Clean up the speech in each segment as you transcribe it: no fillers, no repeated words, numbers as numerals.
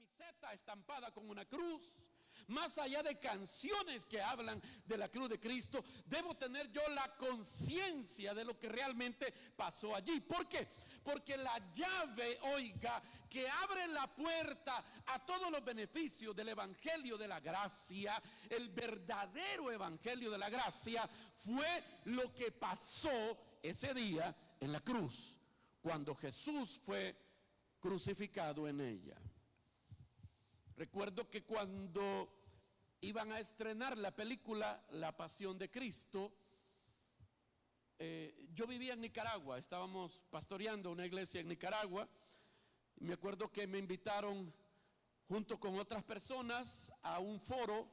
camiseta estampada con una cruz, más allá de canciones que hablan de la cruz de Cristo, debo tener yo la conciencia de lo que realmente pasó allí. ¿Por qué? Porque la llave, oiga, que abre la puerta a todos los beneficios del evangelio de la gracia, el verdadero evangelio de la gracia, fue lo que pasó ese día en la cruz, cuando Jesús fue crucificado en ella. Recuerdo que cuando iban a estrenar la película La Pasión de Cristo, yo vivía en Nicaragua, estábamos pastoreando una iglesia en Nicaragua. Me acuerdo que me invitaron junto con otras personas a un foro.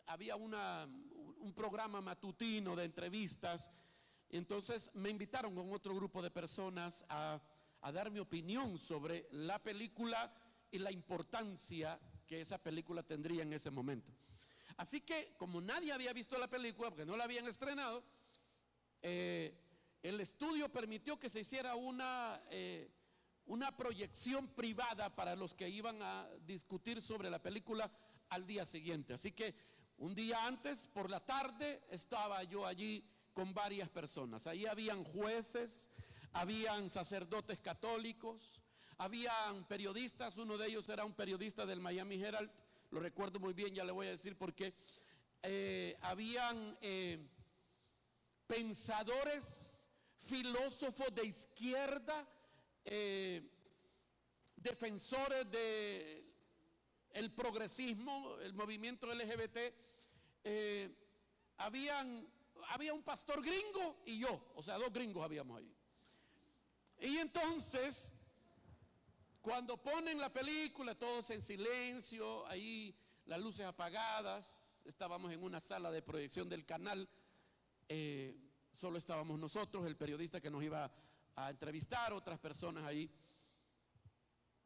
Había un programa matutino de entrevistas. Entonces me invitaron con otro grupo de personas a dar mi opinión sobre la película y la importancia que esa película tendría en ese momento. Así que, como nadie había visto la película, porque no la habían estrenado, el estudio permitió que se hiciera una proyección privada para los que iban a discutir sobre la película al día siguiente. Así que un día antes, por la tarde, estaba yo allí con varias personas. Ahí habían jueces, habían sacerdotes católicos, habían periodistas. Uno de ellos era un periodista del Miami Herald, lo recuerdo muy bien, ya le voy a decir por qué. Habían pensadores, filósofos de izquierda, defensores del progresismo, el movimiento LGBT. Había un pastor gringo y yo, o sea, dos gringos habíamos ahí. Y entonces, cuando ponen la película, todos en silencio, ahí las luces apagadas, estábamos en una sala de proyección del canal, solo estábamos nosotros, el periodista que nos iba a entrevistar, otras personas ahí.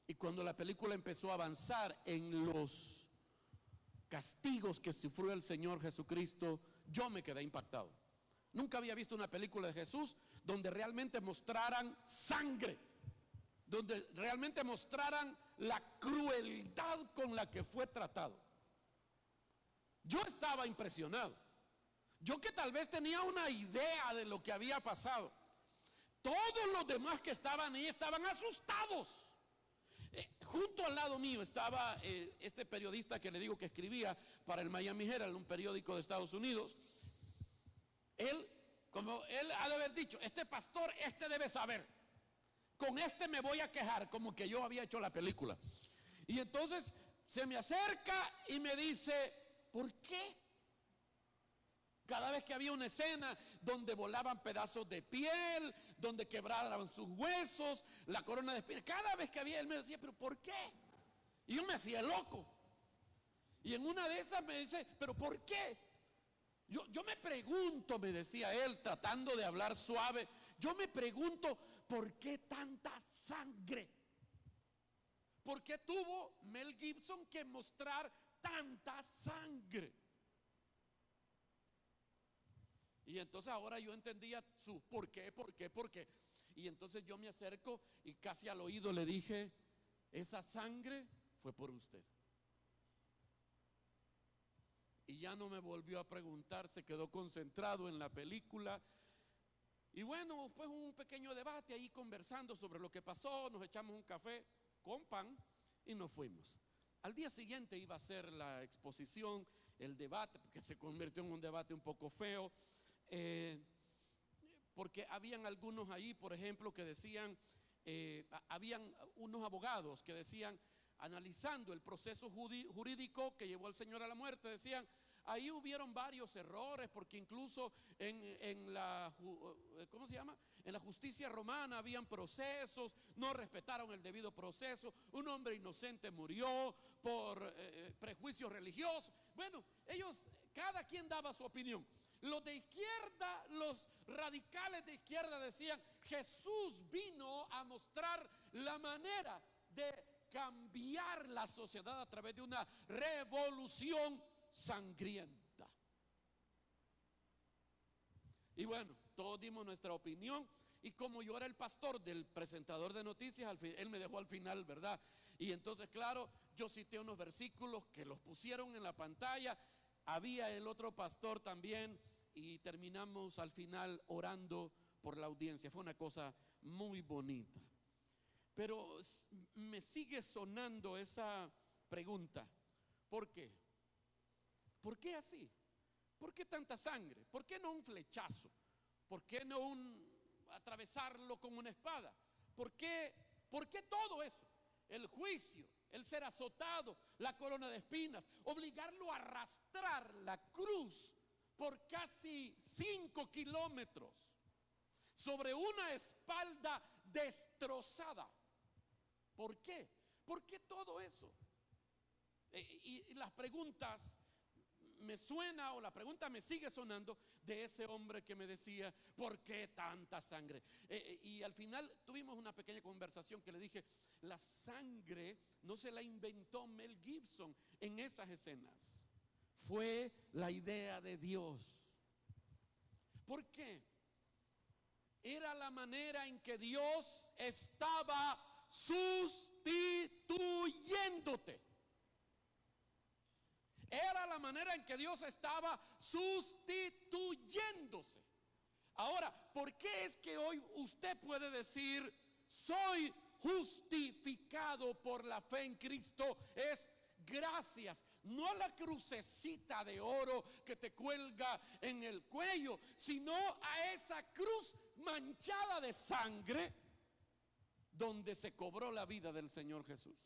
Y cuando la película empezó a avanzar en los castigos que sufrió el Señor Jesucristo, yo me quedé impactado. Nunca había visto una película de Jesús donde realmente mostraran sangre, donde realmente mostraran la crueldad con la que fue tratado. Yo estaba impresionado. Yo, que tal vez tenía una idea de lo que había pasado, todos los demás que estaban ahí estaban asustados. Junto al lado mío estaba este periodista que le digo que escribía para el Miami Herald, un periódico de Estados Unidos. Como él ha de haber dicho, este pastor, debe saber, con me voy a quejar, como que yo había hecho la película. Y entonces se me acerca y me dice: ¿por qué? Cada vez que había una escena donde volaban pedazos de piel, donde quebraban sus huesos, la corona de espinas, cada vez que había, él me decía: ¿pero por qué? Y yo me hacía loco. Y en una de esas me dice: ¿pero por qué? Yo me pregunto, me decía él, tratando de hablar suave, yo me pregunto, ¿por qué tanta sangre? ¿Por qué tuvo Mel Gibson que mostrar tanta sangre? Y entonces ahora yo entendía su por qué. Y entonces yo me acerco y casi al oído le dije: esa sangre fue por usted. Y ya no me volvió a preguntar, se quedó concentrado en la película. Y bueno, pues un pequeño debate ahí conversando sobre lo que pasó. Nos echamos un café con pan y nos fuimos. Al día siguiente iba a ser la exposición, el debate, porque se convirtió en un debate un poco feo. Porque habían algunos ahí, por ejemplo, que decían, habían unos abogados que decían, analizando el proceso jurídico que llevó al Señor a la muerte, decían: ahí hubieron varios errores, porque incluso en la justicia romana habían procesos, no respetaron el debido proceso, un hombre inocente murió por prejuicios religiosos. Bueno, cada quien daba su opinión. Los de izquierda, los radicales de izquierda decían: Jesús vino a mostrar la manera de cambiar la sociedad a través de una revolución sangrienta. Y bueno, todos dimos nuestra opinión Y como yo era el pastor del presentador de noticias, él me dejó al final, ¿verdad? Y entonces, claro, yo cité unos versículos que los pusieron en la pantalla. Había el otro pastor también y terminamos al final orando por la audiencia. Fue una cosa muy bonita. Pero me sigue sonando esa pregunta. ¿Por qué? ¿Por qué así? ¿Por qué tanta sangre? ¿Por qué no un flechazo? ¿Por qué no atravesarlo con una espada? ¿Por qué todo eso? El juicio, el ser azotado, la corona de espinas, obligarlo a arrastrar la cruz por casi 5 kilómetros sobre una espalda destrozada. ¿Por qué? ¿Por qué todo eso? Y las preguntas me suena, o la pregunta me sigue sonando de ese hombre que me decía, ¿por qué tanta sangre? Y al final tuvimos una pequeña conversación que le dije, la sangre no se la inventó Mel Gibson en esas escenas, fue la idea de Dios. ¿Por qué? Era la manera en que Dios estaba sustituyéndote. Era la manera en que Dios estaba sustituyéndose. Ahora, ¿por qué es que hoy usted puede decir, soy justificado por la fe en Cristo? Es gracias, no a la crucecita de oro que te cuelga en el cuello, sino a esa cruz manchada de sangre donde se cobró la vida del Señor Jesús.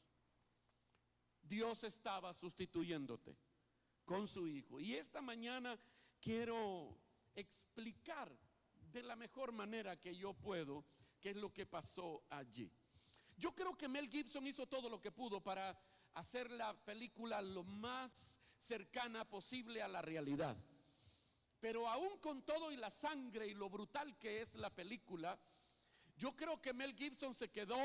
Dios estaba sustituyéndote con su Hijo. Y esta mañana quiero explicar de la mejor manera que yo puedo qué es lo que pasó allí. Yo creo que Mel Gibson hizo todo lo que pudo para hacer la película lo más cercana posible a la realidad. Pero aún con todo y la sangre y lo brutal que es la película, yo creo que Mel Gibson se quedó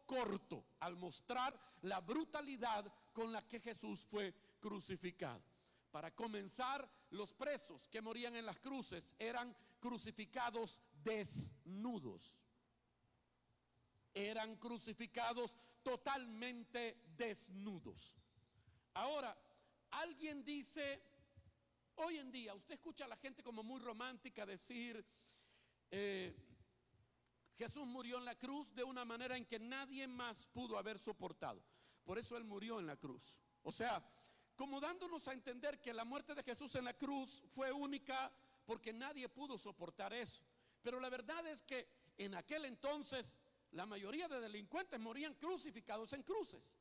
corto al mostrar la brutalidad con la que Jesús fue crucificado. Para comenzar, los presos que morían en las cruces eran crucificados desnudos. Eran crucificados totalmente desnudos. Ahora, alguien dice, hoy en día, usted escucha a la gente como muy romántica decir, Jesús murió en la cruz de una manera en que nadie más pudo haber soportado. Por eso Él murió en la cruz. O sea, como dándonos a entender que la muerte de Jesús en la cruz fue única porque nadie pudo soportar eso. Pero la verdad es que en aquel entonces la mayoría de delincuentes morían crucificados en cruces.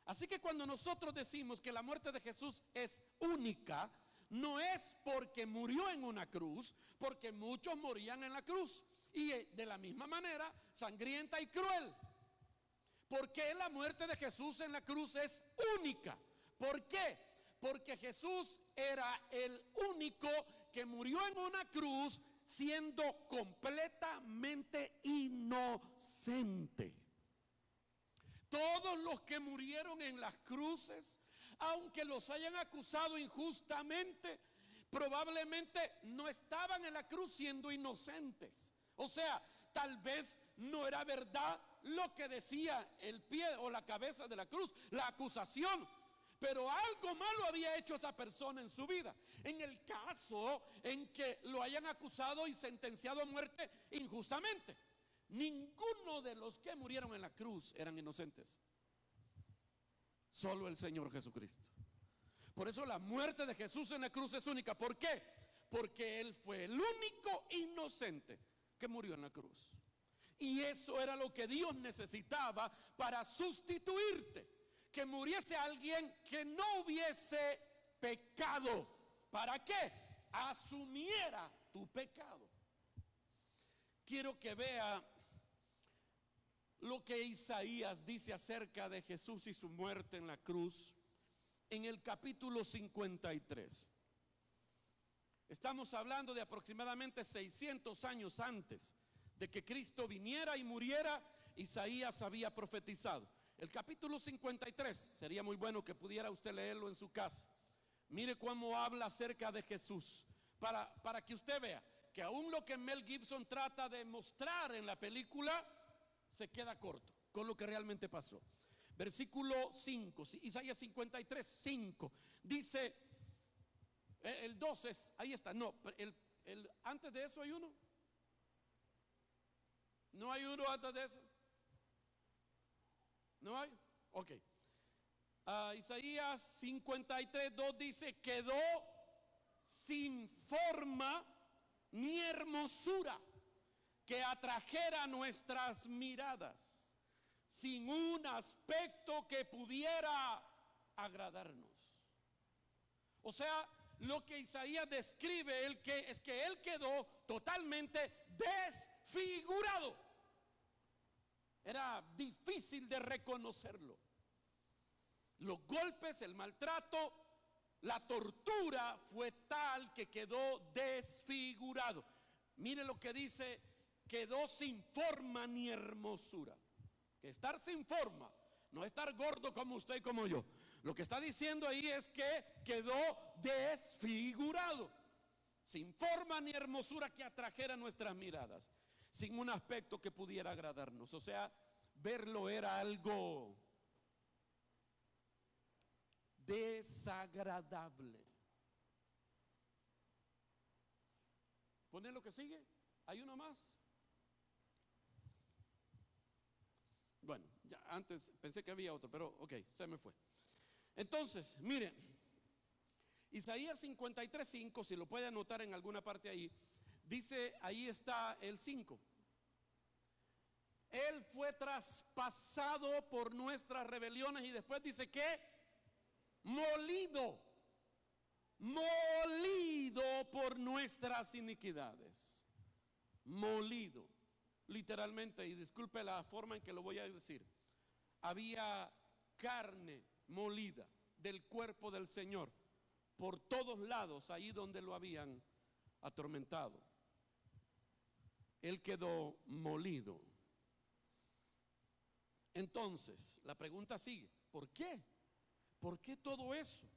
Así que cuando nosotros decimos que la muerte de Jesús es única, no es porque murió en una cruz, porque muchos morían en la cruz. Y de la misma manera, sangrienta y cruel. Porque la muerte de Jesús en la cruz es única. ¿Por qué? Porque Jesús era el único que murió en una cruz siendo completamente inocente. Todos los que murieron en las cruces, aunque los hayan acusado injustamente, probablemente no estaban en la cruz siendo inocentes. O sea, tal vez no era verdad lo que decía el pie o la cabeza de la cruz, la acusación, pero algo malo había hecho esa persona en su vida. En el caso en que lo hayan acusado y sentenciado a muerte injustamente, ninguno de los que murieron en la cruz eran inocentes. Solo el Señor Jesucristo. Por eso la muerte de Jesús en la cruz es única. ¿Por qué? Porque Él fue el único inocente que murió en la cruz. Y eso era lo que Dios necesitaba para sustituirte. Que muriese alguien que no hubiese pecado. ¿Para qué? Asumiera tu pecado. Quiero que vea lo que Isaías dice acerca de Jesús y su muerte en la cruz en el capítulo 53. Estamos hablando de aproximadamente 600 años antes de que Cristo viniera y muriera. Isaías había profetizado. El capítulo 53, sería muy bueno que pudiera usted leerlo en su casa. Mire cómo habla acerca de Jesús, para que usted vea que aún lo que Mel Gibson trata de mostrar en la película se queda corto con lo que realmente pasó. Versículo 5, Isaías 53, 5, dice, el 12, ahí está, no, antes de eso hay uno. ¿No hay uno antes de eso? ¿No hay? Ok. Isaías 53, 2 dice, quedó sin forma ni hermosura que atrajera nuestras miradas, sin un aspecto que pudiera agradarnos. O sea, lo que Isaías describe es que él quedó totalmente desfigurado. Era difícil de reconocerlo. Los golpes, el maltrato, la tortura fue tal que quedó desfigurado. Mire lo que dice, quedó sin forma ni hermosura. Que estar sin forma, no estar gordo como usted y como yo. Lo que está diciendo ahí es que quedó desfigurado, sin forma ni hermosura que atrajera nuestras miradas, sin un aspecto que pudiera agradarnos. O sea, verlo era algo desagradable. ¿Poner lo que sigue? ¿Hay uno más? Bueno, ya antes pensé que había otro, pero ok, se me fue. Entonces, miren, Isaías 53, 5, si lo puede anotar en alguna parte ahí, dice, ahí está el 5. Él fue traspasado por nuestras rebeliones y después dice que molido por nuestras iniquidades. Molido, literalmente, y disculpe la forma en que lo voy a decir, había carne molida del cuerpo del Señor por todos lados, ahí donde lo habían atormentado. Él quedó molido. Entonces, la pregunta sigue, ¿por qué? ¿Por qué todo eso?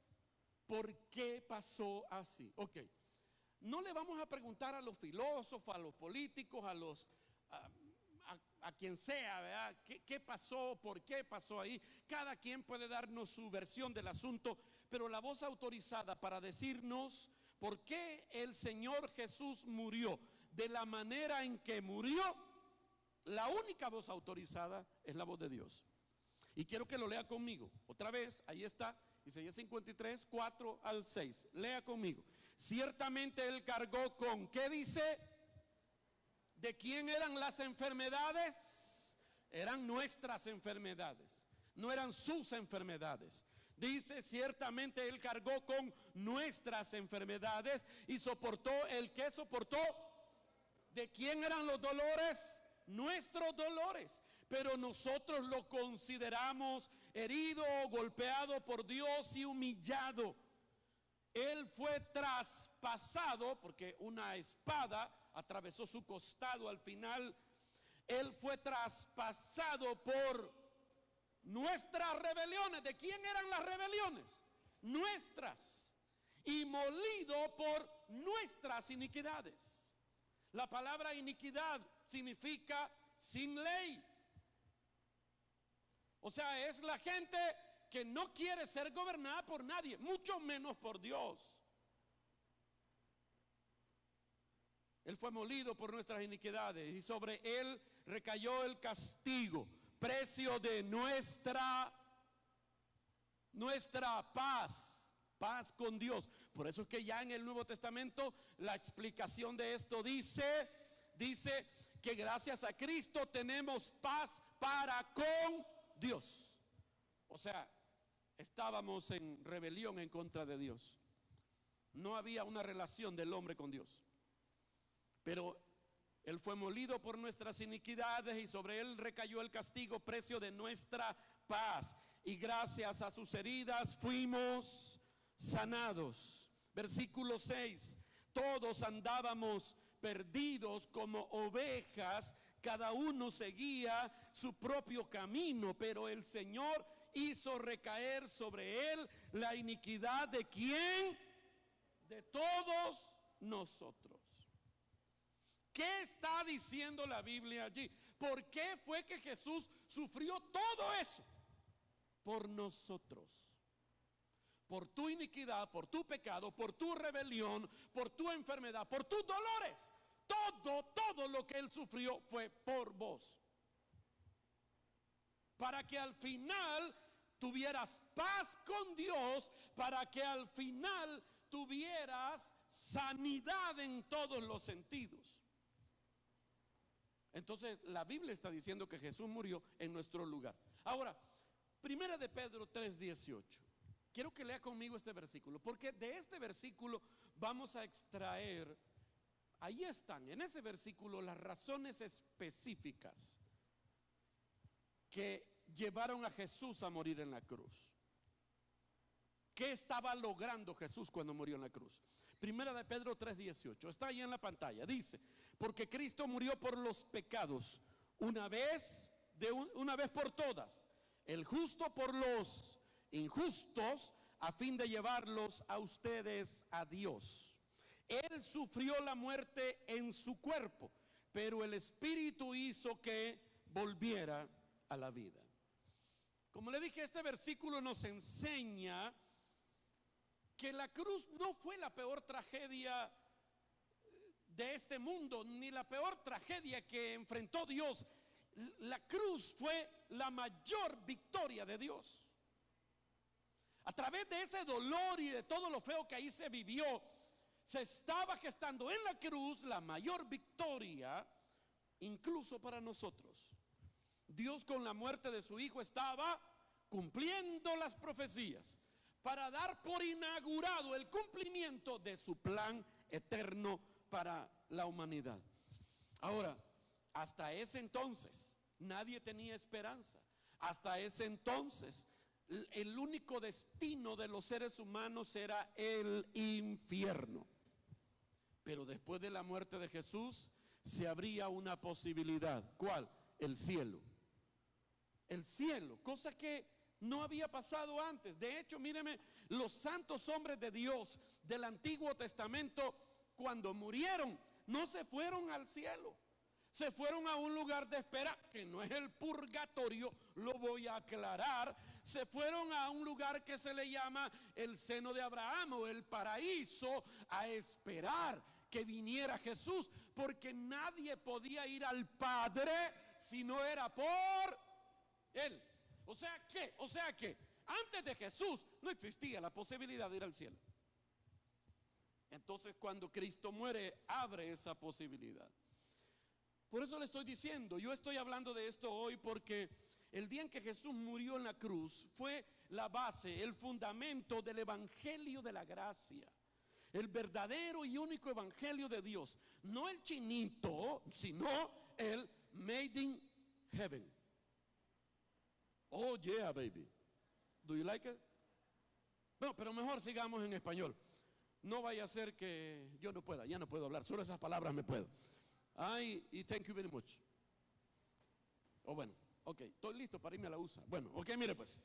¿Por qué pasó así? Ok, no le vamos a preguntar a los filósofos, a los políticos, a quien sea, ¿verdad? ¿Qué pasó? ¿Por qué pasó ahí? Cada quien puede darnos su versión del asunto, pero la voz autorizada para decirnos por qué el Señor Jesús murió de la manera en que murió, la única voz autorizada es la voz de Dios. Y quiero que lo lea conmigo. Otra vez, ahí está, Isaías 53, 4 al 6. Lea conmigo. Ciertamente Él cargó con, ¿qué dice? ¿De quién eran las enfermedades? Eran nuestras enfermedades, no eran sus enfermedades. Dice, ciertamente Él cargó con nuestras enfermedades y soportó el que soportó. ¿De quién eran los dolores? Nuestros dolores. Pero nosotros lo consideramos herido, golpeado por Dios y humillado. Él fue traspasado porque una espada atravesó su costado al final. Él fue traspasado por nuestras rebeliones. ¿De quién eran las rebeliones? Nuestras. Y molido por nuestras iniquidades. La palabra iniquidad significa sin ley. O sea, es la gente que no quiere ser gobernada por nadie, mucho menos por Dios. Él fue molido por nuestras iniquidades y sobre Él recayó el castigo, precio de nuestra paz con Dios. Por eso es que ya en el Nuevo Testamento la explicación de esto dice que gracias a Cristo tenemos paz para con Dios. O sea, estábamos en rebelión en contra de Dios. No había una relación del hombre con Dios. Pero Él fue molido por nuestras iniquidades y sobre Él recayó el castigo, precio de nuestra paz. Y gracias a sus heridas fuimos sanados. Versículo 6. Todos andábamos perdidos como ovejas, cada uno seguía su propio camino, pero el Señor hizo recaer sobre Él la iniquidad de ¿quién? De todos nosotros. ¿Qué está diciendo la Biblia allí? ¿Por qué fue que Jesús sufrió todo eso? Por nosotros. Por tu iniquidad, por tu pecado, por tu rebelión, por tu enfermedad, por tus dolores. Todo lo que Él sufrió fue por vos. Para que al final tuvieras paz con Dios, para que al final tuvieras sanidad en todos los sentidos. Entonces la Biblia está diciendo que Jesús murió en nuestro lugar. Ahora, Primera de Pedro 3:18. Quiero que lea conmigo este versículo, porque de este versículo vamos a extraer, ahí están, en ese versículo, las razones específicas que llevaron a Jesús a morir en la cruz. ¿Qué estaba logrando Jesús cuando murió en la cruz? Primera de Pedro 3:18, está ahí en la pantalla, dice: porque Cristo murió por los pecados una vez por todas, el justo por los injustos, a fin de llevarlos a ustedes a Dios. Él sufrió la muerte en su cuerpo, pero el Espíritu hizo que volviera a la vida. Como le dije, este versículo nos enseña que la cruz no fue la peor tragedia de este mundo, ni la peor tragedia que enfrentó Dios. La cruz fue la mayor victoria de Dios. A través de ese dolor y de todo lo feo que ahí se vivió, se estaba gestando en la cruz la mayor victoria, incluso para nosotros. Dios, con la muerte de su Hijo, estaba cumpliendo las profecías para dar por inaugurado el cumplimiento de su plan eterno para la humanidad. Ahora, hasta ese entonces nadie tenía esperanza. Hasta ese entonces el único destino de los seres humanos era el infierno. Pero después de la muerte de Jesús se abría una posibilidad. ¿Cuál? El cielo. El cielo, cosa que no había pasado antes. De hecho, míreme, los santos hombres de Dios del Antiguo Testamento, cuando murieron, no se fueron al cielo. Se fueron a un lugar de espera, que no es el purgatorio, lo voy a aclarar. Se fueron a un lugar que se le llama el seno de Abraham o el paraíso, a esperar que viniera Jesús, porque nadie podía ir al Padre si no era por Él. O sea que antes de Jesús no existía la posibilidad de ir al cielo. Entonces, cuando Cristo muere, abre esa posibilidad. Por eso le estoy diciendo, yo estoy hablando de esto hoy porque el día en que Jesús murió en la cruz fue la base, el fundamento del evangelio de la gracia. El verdadero y único evangelio de Dios. No el chinito, sino el made in heaven. Oh yeah, baby. Do you like it? No, pero mejor sigamos en español. No vaya a ser que yo no pueda, ya no puedo hablar, solo esas palabras me puedo. Ay, y thank you very much. Oh, bueno, ok, estoy listo para irme a la USA. Bueno, ok, mire pues.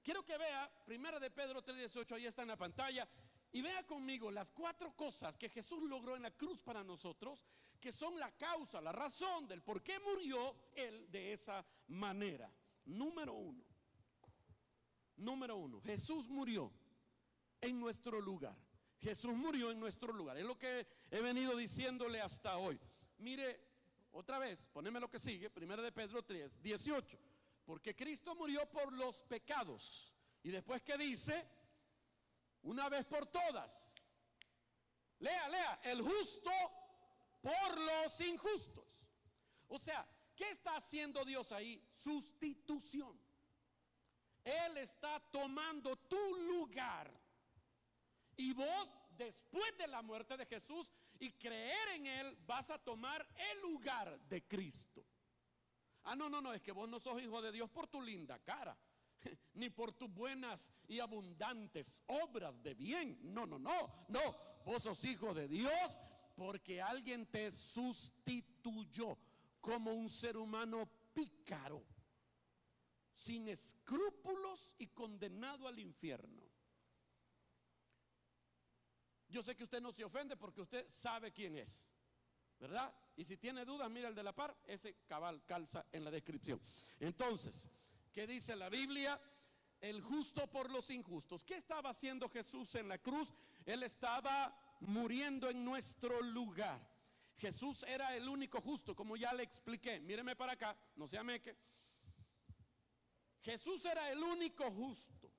Quiero que vea, Primera de Pedro 3:18, ahí está en la pantalla. Y vea conmigo las 4 cosas que Jesús logró en la cruz para nosotros, que son la causa, la razón del por qué murió Él de esa manera. Número uno, Jesús murió en nuestro lugar. Jesús murió en nuestro lugar. Es lo que he venido diciéndole hasta hoy. Mire, otra vez, poneme lo que sigue, Primera de Pedro 3:18. Porque Cristo murió por los pecados. Y después, ¿qué dice? Una vez por todas. Lea, el justo por los injustos. O sea, ¿qué está haciendo Dios ahí? Sustitución. Él está tomando tu lugar. Y vos, después de la muerte de Jesús y creer en Él, vas a tomar el lugar de Cristo. Ah, no, es que vos no sos hijo de Dios por tu linda cara, ni por tus buenas y abundantes obras de bien. No, vos sos hijo de Dios porque alguien te sustituyó como un ser humano pícaro, sin escrúpulos y condenado al infierno. Yo sé que usted no se ofende porque usted sabe quién es. ¿verdad? Y si tiene dudas, mira el de la par, ese cabal calza en la descripción. Entonces, ¿qué dice la Biblia? El justo por los injustos. ¿Qué estaba haciendo Jesús en la cruz? Él estaba muriendo en nuestro lugar. Jesús era el único justo, como ya le expliqué. Míreme para acá, no se ameque. Jesús era el único justo.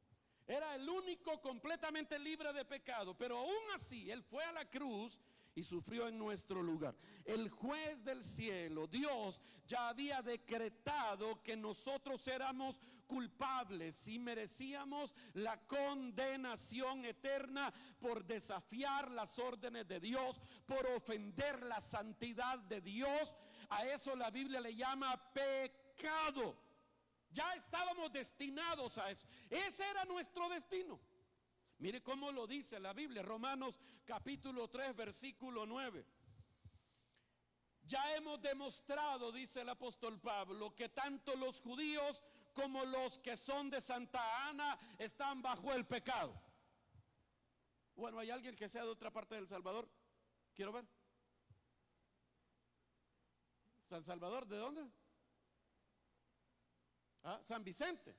Era el único completamente libre de pecado. Pero aún así, Él fue a la cruz y sufrió en nuestro lugar. El juez del cielo, Dios, ya había decretado que nosotros éramos culpables y merecíamos la condenación eterna por desafiar las órdenes de Dios, por ofender la santidad de Dios. A eso la Biblia le llama pecado. Ya estábamos destinados a eso. Ese era nuestro destino. Mire cómo lo dice la Biblia, Romanos capítulo 3, versículo 9. Ya hemos demostrado, dice el apóstol Pablo, que tanto los judíos como los que son de Santa Ana están bajo el pecado. Bueno, ¿hay alguien que sea de otra parte del Salvador? Quiero ver. ¿San Salvador de dónde? Ah, San Vicente.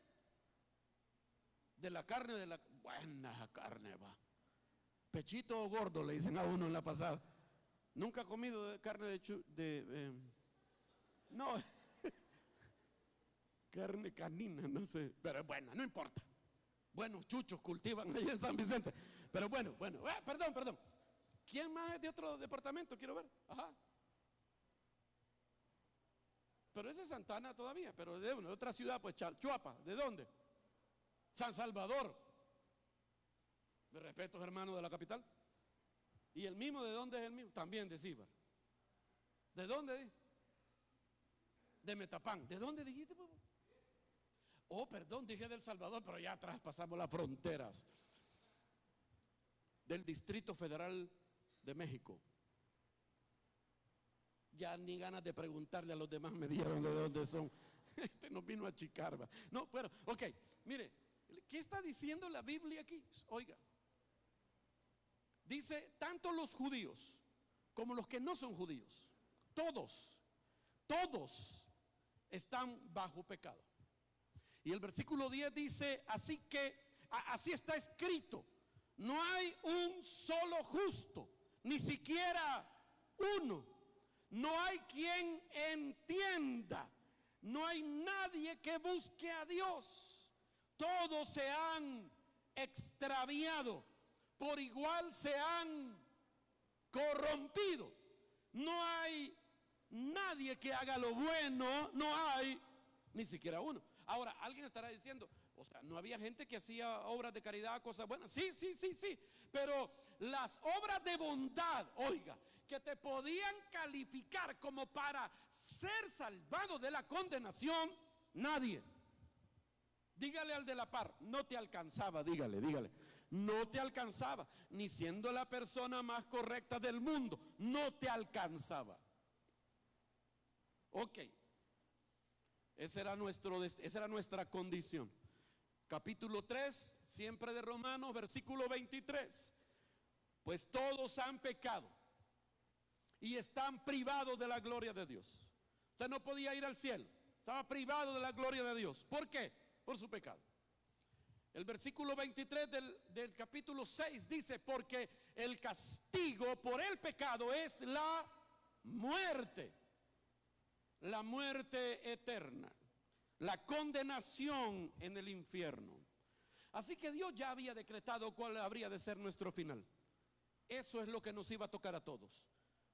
De la carne de la... Buena carne, va. Pechito gordo, le dicen a uno en la pasada. Nunca ha comido carne no, carne canina, no sé. Pero bueno, no importa. Buenos chuchos cultivan ahí en San Vicente. Pero bueno. Perdón. ¿Quién más es de otro departamento? Quiero ver. Ajá. Pero ese es Santana todavía. Pero de otra ciudad, pues Chuapa. ¿De dónde? San Salvador. De respeto, hermano de la capital. ¿Y el mismo de dónde es el mismo? También de Cíbar. ¿De dónde? De Metapán. ¿De dónde dijiste? Oh, perdón, dije del Salvador, pero ya atrás pasamos las fronteras. Del Distrito Federal de México. Ya ni ganas de preguntarle a los demás me dieron de dónde son. Este nos vino a achicar. No, bueno, ok, mire, ¿qué está diciendo la Biblia aquí? Oiga. Dice, tanto los judíos como los que no son judíos, todos están bajo pecado. Y el versículo 10 dice, así está escrito, no hay un solo justo, ni siquiera uno. No hay quien entienda, no hay nadie que busque a Dios. Todos se han extraviado, por igual se han corrompido. No hay nadie que haga lo bueno, no hay ni siquiera uno. Ahora, alguien estará diciendo, o sea, ¿no había gente que hacía obras de caridad, cosas buenas? Sí, pero las obras de bondad, oiga, que te podían calificar como para ser salvado de la condenación, nadie. Dígale al de la par, no te alcanzaba, dígale, no te alcanzaba, ni siendo la persona más correcta del mundo, no te alcanzaba. Ok, esa era nuestra condición. Capítulo 3, siempre de Romanos, versículo 23. Pues todos han pecado y están privados de la gloria de Dios. Usted no podía ir al cielo, estaba privado de la gloria de Dios. ¿Por qué? Por su pecado. El versículo 23 del capítulo 6 dice, porque el castigo por el pecado es la muerte eterna, la condenación en el infierno. Así que Dios ya había decretado cuál habría de ser nuestro final. Eso es lo que nos iba a tocar a todos.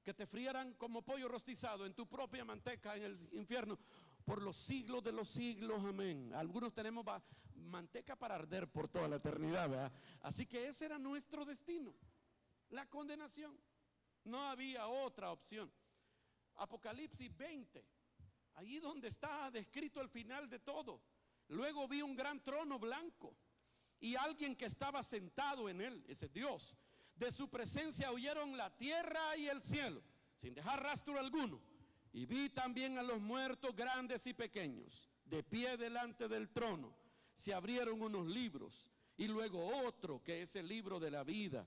Que te frieran como pollo rostizado en tu propia manteca en el infierno por los siglos de los siglos, amén. Algunos tenemos manteca para arder por toda la eternidad, ¿verdad? Así que ese era nuestro destino, la condenación. No había otra opción. Apocalipsis 20, allí donde está descrito el final de todo. Luego vi un gran trono blanco y alguien que estaba sentado en él, ese Dios. De su presencia huyeron la tierra y el cielo, sin dejar rastro alguno. Y vi también a los muertos grandes y pequeños, de pie delante del trono. Se abrieron unos libros, y luego otro, que es el libro de la vida.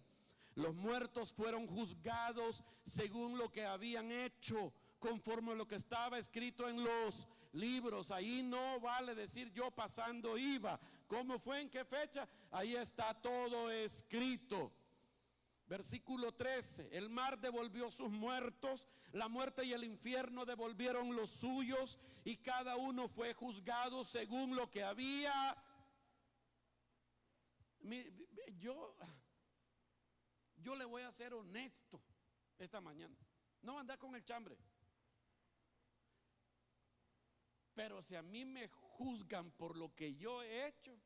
Los muertos fueron juzgados según lo que habían hecho, conforme a lo que estaba escrito en los libros. Ahí no vale decir yo pasando iba. ¿Cómo fue? ¿En qué fecha? Ahí está todo escrito. Versículo 13, el mar devolvió sus muertos, la muerte y el infierno devolvieron los suyos, y cada uno fue juzgado según lo que había. Yo le voy a ser honesto esta mañana. No andar con el chambre. Pero si a mí me juzgan por lo que yo he hecho,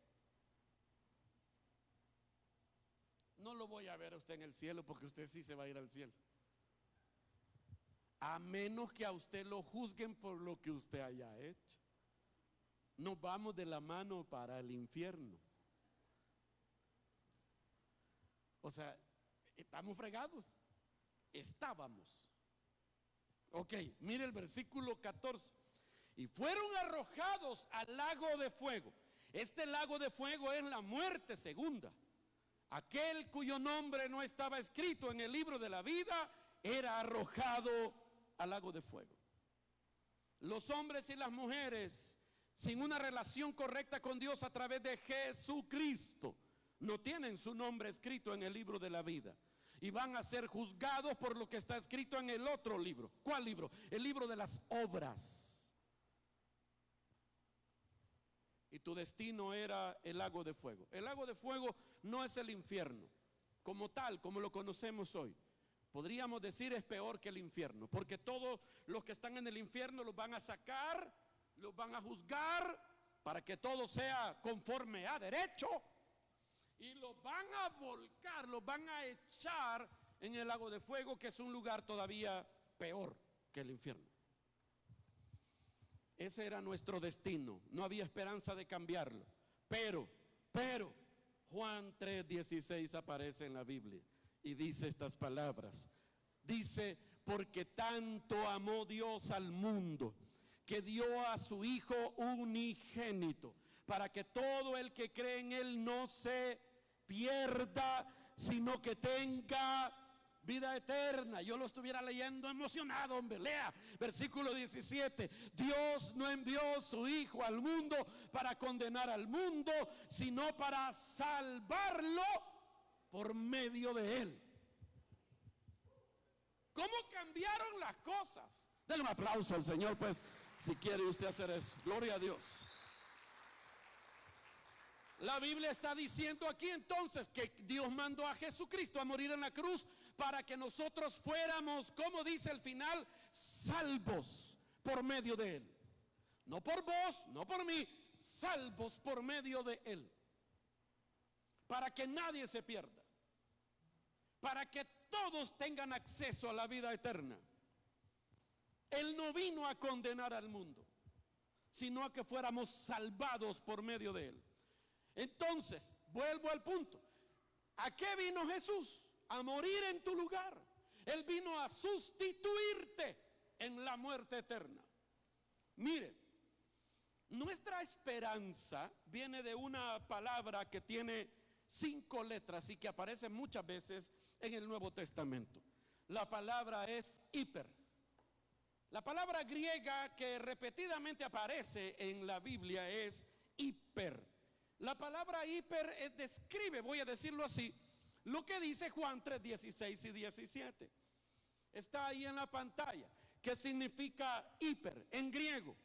no lo voy a ver a usted en el cielo, porque usted sí se va a ir al cielo. A menos que a usted lo juzguen por lo que usted haya hecho. Nos vamos de la mano para el infierno. O sea, estamos fregados. Estábamos. Ok, mire el versículo 14. Y fueron arrojados al lago de fuego. Este lago de fuego es la muerte segunda. Aquel cuyo nombre no estaba escrito en el libro de la vida era arrojado al lago de fuego. Los hombres y las mujeres sin una relación correcta con Dios a través de Jesucristo no tienen su nombre escrito en el libro de la vida y van a ser juzgados por lo que está escrito en el otro libro. ¿Cuál libro? El libro de las obras. Y tu destino era el lago de fuego. El lago de fuego no es el infierno como tal, como lo conocemos hoy. Podríamos decir es peor que el infierno, porque todos los que están en el infierno los van a sacar, los van a juzgar para que todo sea conforme a derecho, y los van a volcar, los van a echar en el lago de fuego, que es un lugar todavía peor que el infierno. Ese era nuestro destino, no había esperanza de cambiarlo. Pero Juan 3:16 aparece en la Biblia y dice estas palabras. Dice, porque tanto amó Dios al mundo, que dio a su Hijo unigénito, para que todo el que cree en Él no se pierda, sino que tenga vida eterna. Yo lo estuviera leyendo emocionado, hombre. Lea, versículo 17. Dios no envió su Hijo al mundo para condenar al mundo, sino para salvarlo por medio de Él. ¿Cómo cambiaron las cosas? Denle un aplauso al Señor, pues, si quiere usted hacer eso. Gloria a Dios. La Biblia está diciendo aquí entonces que Dios mandó a Jesucristo a morir en la cruz para que nosotros fuéramos, como dice el final, salvos por medio de Él. No por vos, no por mí, salvos por medio de Él. Para que nadie se pierda. Para que todos tengan acceso a la vida eterna. Él no vino a condenar al mundo, sino a que fuéramos salvados por medio de Él. Entonces, vuelvo al punto. ¿A qué vino Jesús? A morir en tu lugar. Él vino a sustituirte en la muerte eterna. Mire, nuestra esperanza viene de una palabra que tiene 5 letras y que aparece muchas veces en el Nuevo Testamento. La palabra es hiper. La palabra griega que repetidamente aparece en la Biblia es hiper. La palabra hiper describe, voy a decirlo así, lo que dice Juan 3:16 y 17. Está ahí en la pantalla. ¿Qué significa hiper? En griego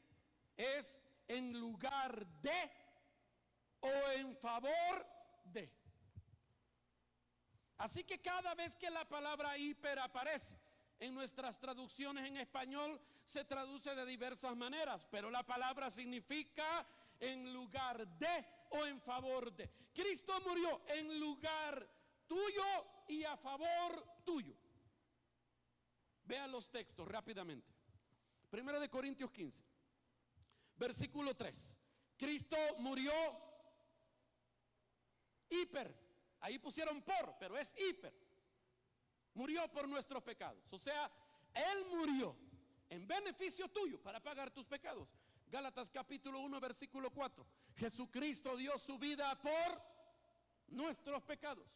es en lugar de o en favor de. Así que cada vez que la palabra hiper aparece en nuestras traducciones en español, se traduce de diversas maneras, pero la palabra significa en lugar de o en favor de. Cristo murió en lugar tuyo y a favor tuyo. Vean los textos rápidamente. 1 Corintios 15, versículo 3. Cristo murió hiper. Ahí pusieron por, pero es hiper. Murió por nuestros pecados. O sea, Él murió en beneficio tuyo para pagar tus pecados. Gálatas capítulo 1 versículo 4. Jesucristo dio su vida por nuestros pecados.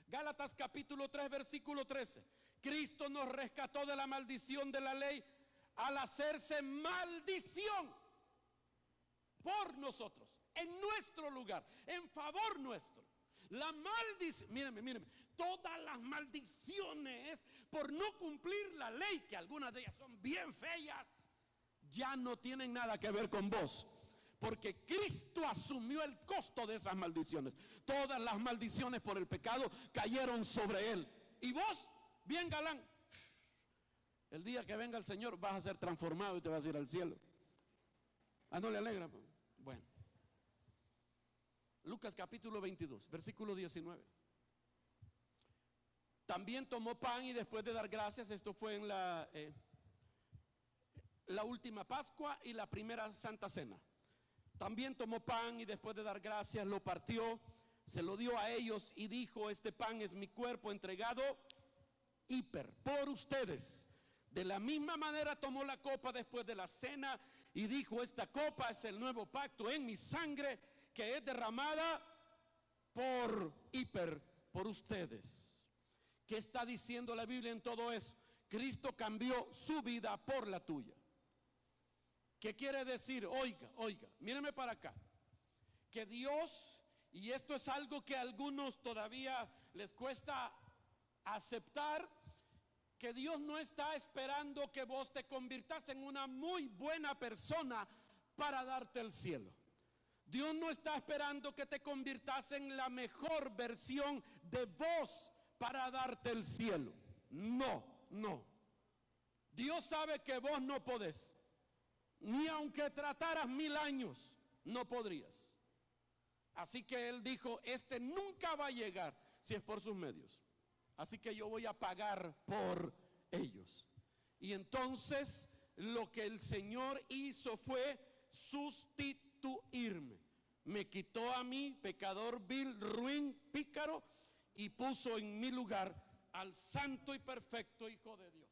Gálatas capítulo 3, versículo 13. Cristo nos rescató de la maldición de la ley al hacerse maldición por nosotros, en nuestro lugar, en favor nuestro. La maldición, mírenme, todas las maldiciones por no cumplir la ley, que algunas de ellas son bien feas, ya no tienen nada que ver con vos, porque Cristo asumió el costo de esas maldiciones. Todas las maldiciones por el pecado cayeron sobre Él. Y vos, bien galán, el día que venga el Señor vas a ser transformado y te vas a ir al cielo. ¿Ah, no le alegra? Bueno, Lucas capítulo 22, versículo 19. También tomó pan y después de dar gracias, esto fue en la última Pascua y la primera Santa Cena. También tomó pan y después de dar gracias lo partió, se lo dio a ellos y dijo: este pan es mi cuerpo entregado por ustedes. De la misma manera tomó la copa después de la cena y dijo: esta copa es el nuevo pacto en mi sangre, que es derramada por ustedes. ¿Qué está diciendo la Biblia en todo eso? Cristo cambió su vida por la tuya. ¿Qué quiere decir? Oiga, mírenme para acá. Que Dios, y esto es algo que a algunos todavía les cuesta aceptar, que Dios no está esperando que vos te convirtas en una muy buena persona para darte el cielo. Dios no está esperando que te convirtas en la mejor versión de vos para darte el cielo. No. Dios sabe que vos no podés. Ni aunque trataras 1000 años, no podrías. Así que Él dijo: este nunca va a llegar si es por sus medios. Así que yo voy a pagar por ellos. Y entonces lo que el Señor hizo fue sustituirme. Me quitó a mí, pecador, vil, ruin, pícaro, y puso en mi lugar al santo y perfecto Hijo de Dios.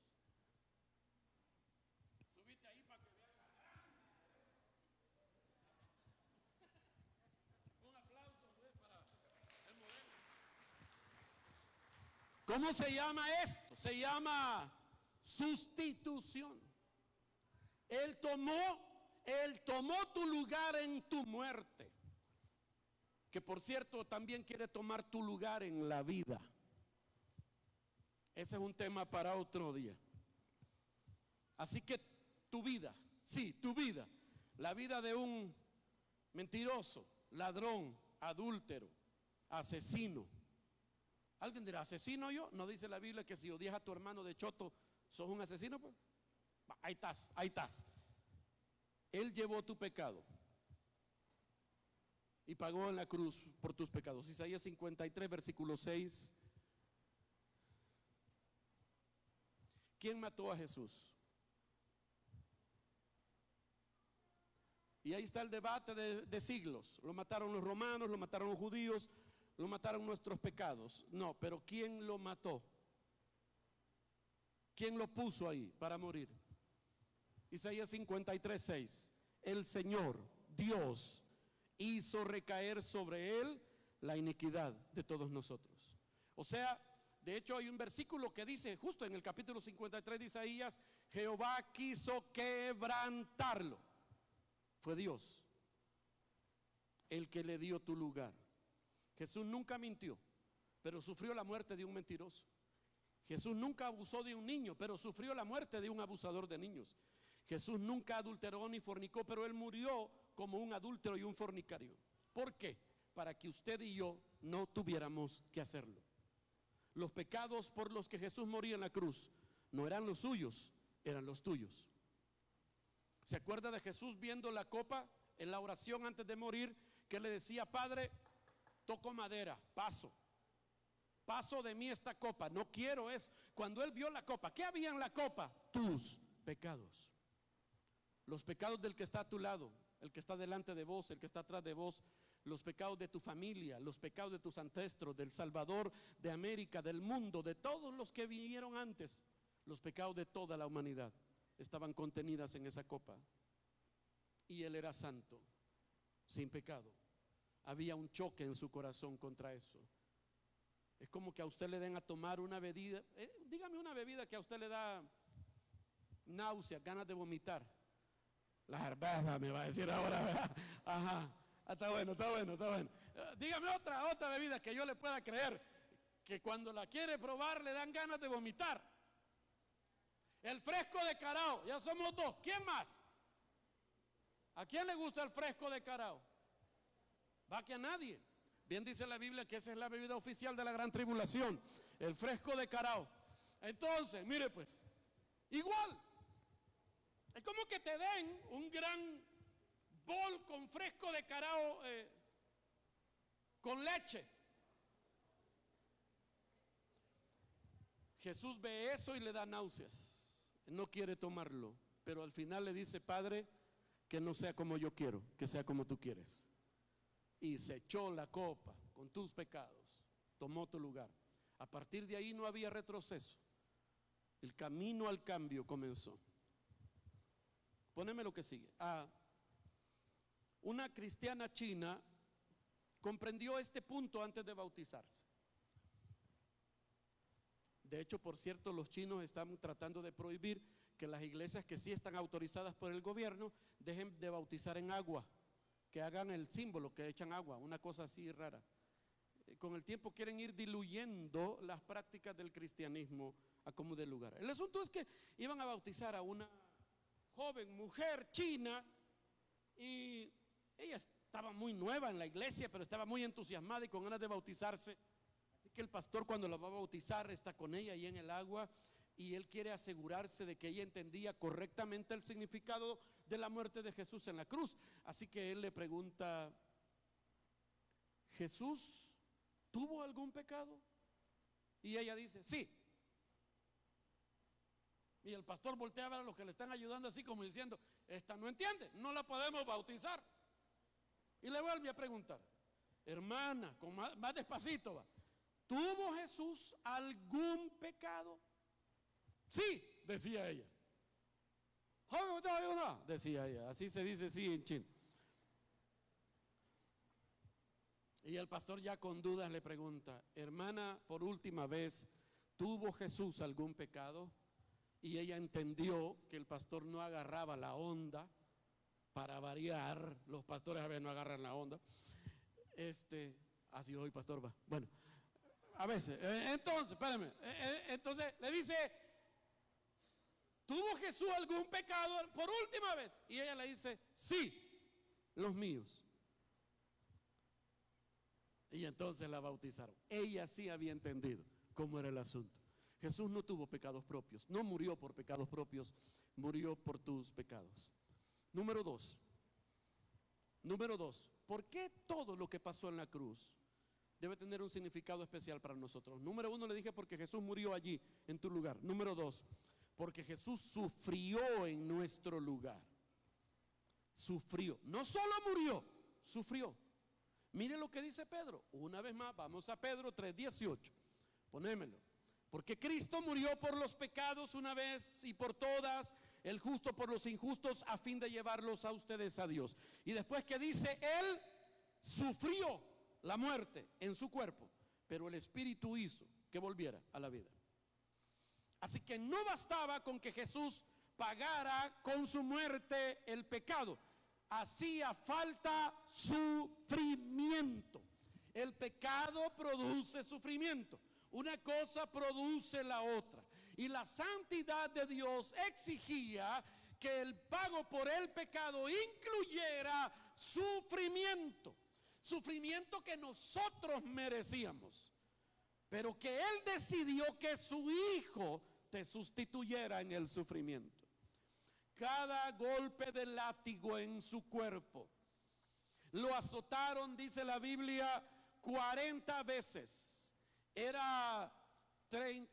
Subite ahí para que vean. Un aplauso para el modelo. ¿Cómo se llama esto? Se llama sustitución. Él tomó tu lugar en tu muerte, que por cierto también quiere tomar tu lugar en la vida. Ese es un tema para otro día. Así que tu vida, la vida de un mentiroso, ladrón, adúltero, asesino. Alguien dirá: ¿asesino yo? ¿No dice la Biblia que si odias a tu hermano de choto sos un asesino? Pues ahí estás. Él llevó tu pecado y pagó en la cruz por tus pecados. Isaías 53, versículo 6. ¿Quién mató a Jesús? Y ahí está el debate de siglos. Lo mataron los romanos, lo mataron los judíos, lo mataron nuestros pecados. No, pero ¿quién lo mató? ¿Quién lo puso ahí para morir? Isaías 53, 6. El Señor, Dios, hizo recaer sobre él la iniquidad de todos nosotros. O sea, de hecho hay un versículo que dice, justo en el capítulo 53 de Isaías: Jehová quiso quebrantarlo. Fue Dios el que le dio tu lugar. Jesús nunca mintió, pero sufrió la muerte de un mentiroso. Jesús nunca abusó de un niño, pero sufrió la muerte de un abusador de niños. Jesús nunca adulteró ni fornicó, pero Él murió como un adúltero y un fornicario. ¿Por qué? Para que usted y yo no tuviéramos que hacerlo. Los pecados por los que Jesús moría en la cruz no eran los suyos, eran los tuyos. ¿Se acuerda de Jesús viendo la copa en la oración antes de morir, que le decía: Padre, toco madera, paso de mí esta copa, no quiero eso? Cuando Él vio la copa, ¿qué había en la copa? Tus pecados. Los pecados del que está a tu lado, el que está delante de vos, el que está atrás de vos, los pecados de tu familia, los pecados de tus ancestros, del Salvador, de América, del mundo, de todos los que vinieron antes. Los pecados de toda la humanidad estaban contenidas en esa copa. Y Él era santo, sin pecado. Había un choque en su corazón contra eso. Es como que a usted le den a tomar una bebida, dígame una bebida que a usted le da náuseas, ganas de vomitar. La cerveza me va a decir ahora, ¿verdad? Ajá, está bueno, está bueno, está bueno. Dígame otra bebida que yo le pueda creer, que cuando la quiere probar le dan ganas de vomitar. El fresco de Carao, ya somos dos. ¿Quién más? ¿A quién le gusta el fresco de Carao? Va que a nadie. Bien dice la Biblia que esa es la bebida oficial de la gran tribulación, el fresco de Carao. Entonces, mire pues, igual, es como que te den un gran bol con fresco de Carao con leche. Jesús ve eso y le da náuseas, no quiere tomarlo, pero al final le dice: Padre, que no sea como yo quiero, que sea como tú quieres. Y se echó la copa con tus pecados, tomó tu lugar. A partir de ahí no había retroceso, el camino al cambio comenzó. Poneme lo que sigue. Una cristiana china comprendió este punto antes de bautizarse. De hecho, por cierto, los chinos están tratando de prohibir que las iglesias que sí están autorizadas por el gobierno dejen de bautizar en agua, que hagan el símbolo, que echan agua, una cosa así rara. Con el tiempo quieren ir diluyendo las prácticas del cristianismo a como de lugar. El asunto es que iban a bautizar a una joven mujer china y ella estaba muy nueva en la iglesia, pero estaba muy entusiasmada y con ganas de bautizarse. Así que el pastor, cuando la va a bautizar, está con ella ahí en el agua y él quiere asegurarse de que ella entendía correctamente el significado de la muerte de Jesús en la cruz. Así que él le pregunta: ¿Jesús tuvo algún pecado? Y ella dice: sí. Y el pastor voltea a ver a los que le están ayudando así como diciendo: esta no entiende, no la podemos bautizar. Y le vuelve a preguntar: hermana, con más despacito va, ¿tuvo Jesús algún pecado? Sí, decía ella. Decía ella, así se dice sí en chino. Y el pastor, ya con dudas, le pregunta: hermana, por última vez, ¿tuvo Jesús algún pecado? Y ella entendió que el pastor no agarraba la onda. Para variar, los pastores a veces no agarran la onda. Así hoy, pastor, va. Bueno, a veces. Entonces, espérame. Entonces le dice: ¿tuvo Jesús algún pecado por última vez? Y ella le dice: sí, los míos. Y entonces la bautizaron. Ella sí había entendido cómo era el asunto. Jesús no tuvo pecados propios, no murió por pecados propios, murió por tus pecados. Número dos, ¿por qué todo lo que pasó en la cruz debe tener un significado especial para nosotros? Número uno, le dije, porque Jesús murió allí en tu lugar. Número dos, porque Jesús sufrió en nuestro lugar. Sufrió, no solo murió, sufrió. Mire lo que dice Pedro, una vez más, vamos a Pedro 3:18, ponémelo. Porque Cristo murió por los pecados una vez y por todas, el justo por los injustos, a fin de llevarlos a ustedes a Dios. Y después que dice, Él sufrió la muerte en su cuerpo, pero el Espíritu hizo que volviera a la vida. Así que no bastaba con que Jesús pagara con su muerte el pecado, hacía falta sufrimiento. El pecado produce sufrimiento. Una cosa produce la otra. Y la santidad de Dios exigía que el pago por el pecado incluyera sufrimiento. Sufrimiento que nosotros merecíamos, pero que Él decidió que su Hijo te sustituyera en el sufrimiento. Cada golpe de látigo en su cuerpo lo azotaron, dice la Biblia, 40 veces.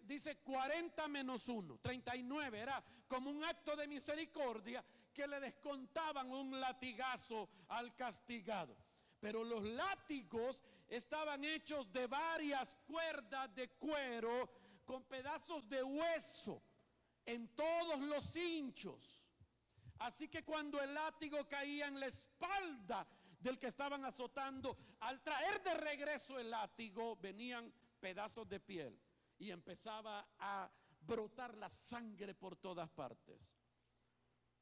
Dice 40 menos 1, 39, era como un acto de misericordia que le descontaban un latigazo al castigado. Pero los látigos estaban hechos de varias cuerdas de cuero con pedazos de hueso en todos los hinchos. Así que cuando el látigo caía en la espalda del que estaban azotando, al traer de regreso el látigo, venían pedazos de piel y empezaba a brotar la sangre por todas partes.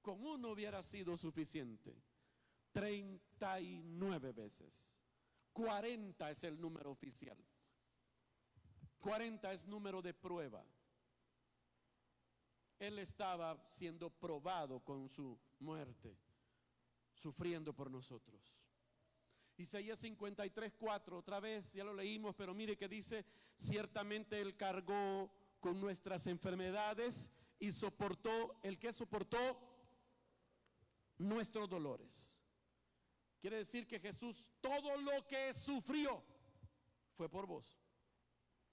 Con uno hubiera sido suficiente. 39 veces. 40 es el número oficial. 40 es número de prueba. Él estaba siendo probado con su muerte, sufriendo por nosotros. Isaías 53:4, otra vez, ya lo leímos, pero mire que dice: ciertamente Él cargó con nuestras enfermedades y soportó, ¿el que soportó? Nuestros dolores. Quiere decir que Jesús, todo lo que sufrió fue por vos.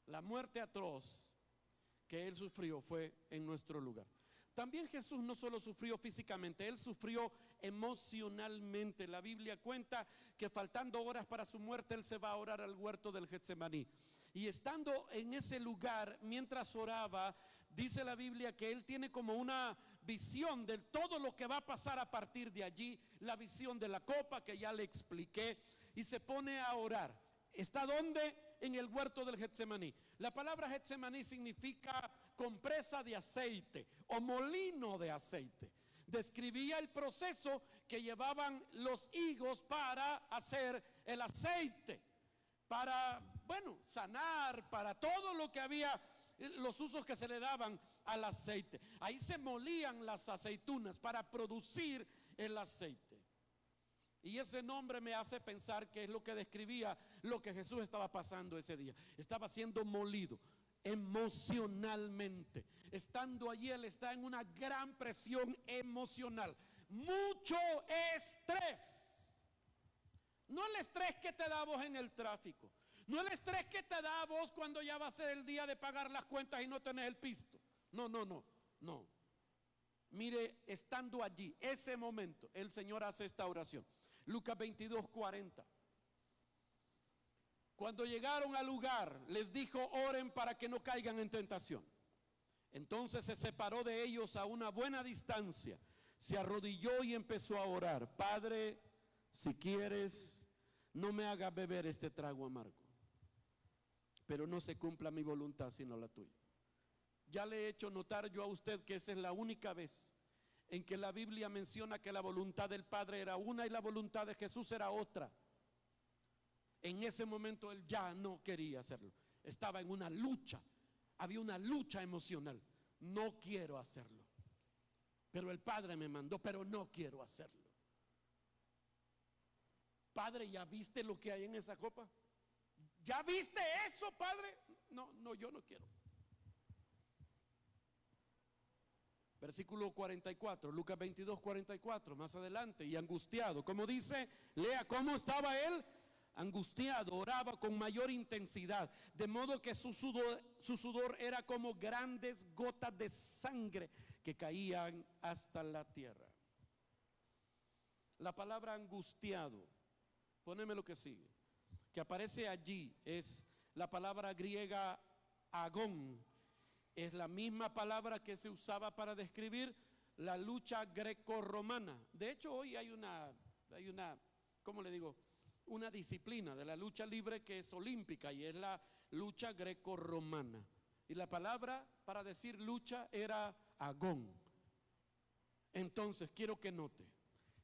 La muerte atroz que Él sufrió fue en nuestro lugar. También Jesús no solo sufrió físicamente, Él sufrió emocionalmente. La Biblia cuenta que faltando horas para su muerte, Él se va a orar al huerto del Getsemaní. Y estando en ese lugar, mientras oraba, dice la Biblia que Él tiene como una visión de todo lo que va a pasar a partir de allí, la visión de la copa que ya le expliqué, y se pone a orar. ¿Está dónde? En el huerto del Getsemaní. La palabra Getsemaní significa compresa de aceite o molino de aceite. Describía el proceso que llevaban los higos para hacer el aceite, para, bueno, sanar, para todo lo que había, los usos que se le daban al aceite. Ahí se molían las aceitunas para producir el aceite. Y ese nombre me hace pensar que es lo que describía lo que Jesús estaba pasando ese día. Estaba siendo molido emocionalmente. Estando allí, Él está en una gran presión emocional. Mucho estrés. No el estrés que te da vos en el tráfico. No el estrés que te da vos cuando ya va a ser el día de pagar las cuentas y no tenés el pisto. No. Mire, estando allí, ese momento, el Señor hace esta oración. Lucas 22:40. Cuando llegaron al lugar, les dijo: oren para que no caigan en tentación. Entonces se separó de ellos a una buena distancia, se arrodilló y empezó a orar: Padre, si quieres, no me hagas beber este trago amargo, pero no se cumpla mi voluntad sino la tuya. Ya le he hecho notar yo a usted que esa es la única vez en que la Biblia menciona que la voluntad del Padre era una y la voluntad de Jesús era otra. En ese momento Él ya no quería hacerlo. Estaba en una lucha, había una lucha emocional. No quiero hacerlo, pero el Padre me mandó, pero no quiero hacerlo. Padre, ¿ya viste lo que hay en esa copa? ¿Ya viste eso, Padre? No, yo no quiero. Versículo 44, Lucas 22:44, más adelante: y angustiado, como dice, lea cómo estaba Él, angustiado, oraba con mayor intensidad, de modo que su sudor era como grandes gotas de sangre que caían hasta la tierra. La palabra angustiado, poneme lo que sigue, que aparece allí, es la palabra griega agón. Es la misma palabra que se usaba para describir la lucha grecorromana. De hecho, hoy hay una, ¿cómo le digo? Una disciplina de la lucha libre que es olímpica, y es la lucha grecorromana. Y la palabra para decir lucha era agón. Entonces, quiero que note,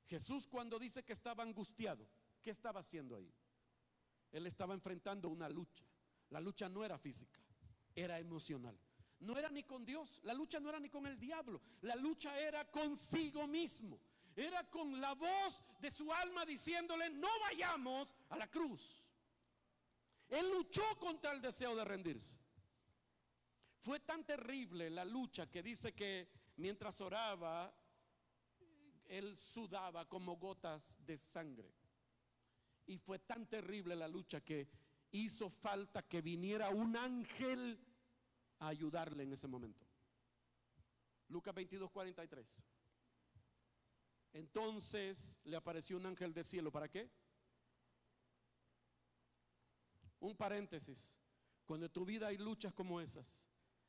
Jesús, cuando dice que estaba angustiado, ¿qué estaba haciendo ahí? Él estaba enfrentando una lucha. La lucha no era física, era emocional. No era ni con Dios, la lucha no era ni con el diablo, la lucha era consigo mismo. Era con la voz de su alma diciéndole: no vayamos a la cruz. Él luchó contra el deseo de rendirse. Fue tan terrible la lucha que dice que mientras oraba, él sudaba como gotas de sangre. Y fue tan terrible la lucha que hizo falta que viniera un ángel a ayudarle en ese momento. Lucas 22:43. Entonces le apareció un ángel del cielo. ¿Para qué? Un paréntesis. Cuando en tu vida hay luchas como esas,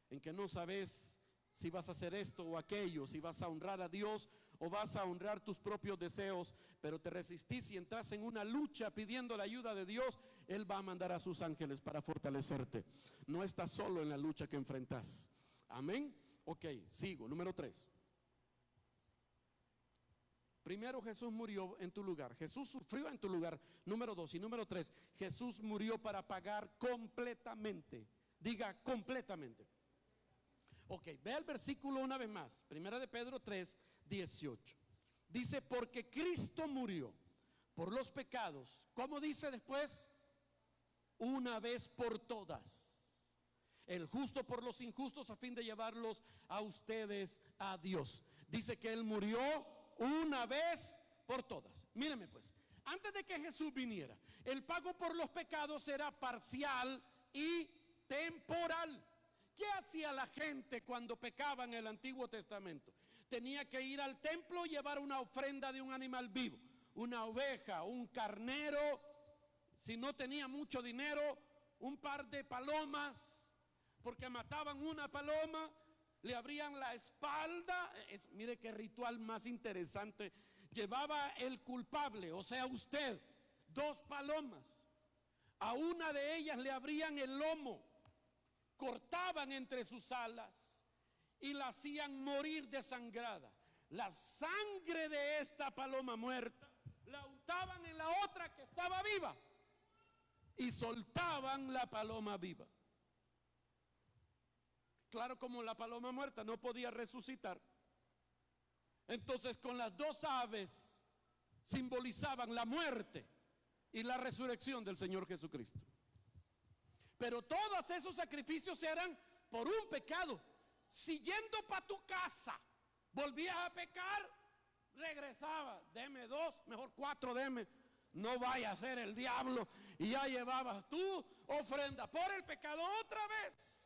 en que no sabes si vas a hacer esto o aquello, si vas a honrar a Dios o vas a honrar tus propios deseos, pero te resistís y entras en una lucha pidiendo la ayuda de Dios, Él va a mandar a sus ángeles para fortalecerte. No estás solo en la lucha que enfrentas. Amén. Ok, sigo. Número 3. Primero, Jesús murió en tu lugar. Jesús sufrió en tu lugar. Número 2. Y número 3, Jesús murió para pagar completamente. Diga completamente. Ok, ve el versículo una vez más. Primera de Pedro 3, 18. Dice, porque Cristo murió por los pecados. ¿Cómo dice después? Una vez por todas. El justo por los injustos, a fin de llevarlos a ustedes a Dios. Dice que Él murió una vez por todas. Mírenme pues, antes de que Jesús viniera, el pago por los pecados era parcial y temporal. ¿Qué hacía la gente cuando pecaba en el Antiguo Testamento? Tenía que ir al templo y llevar una ofrenda de un animal vivo, una oveja, un carnero. Si no tenía mucho dinero, un par de palomas, porque mataban una paloma, le abrían la espalda. Mire qué ritual más interesante. Llevaba el culpable, o sea usted, 2 palomas. A una de ellas le abrían el lomo, cortaban entre sus alas y la hacían morir desangrada. La sangre de esta paloma muerta la untaban en la otra que estaba viva y soltaban la paloma viva. Claro, como la paloma muerta no podía resucitar, entonces con las 2 aves simbolizaban la muerte y la resurrección del Señor Jesucristo. Pero todos esos sacrificios eran por un pecado. Si yendo para tu casa volvías a pecar, regresaba, deme 2, mejor 4 deme. No vaya a ser el diablo, y ya llevabas tu ofrenda por el pecado otra vez.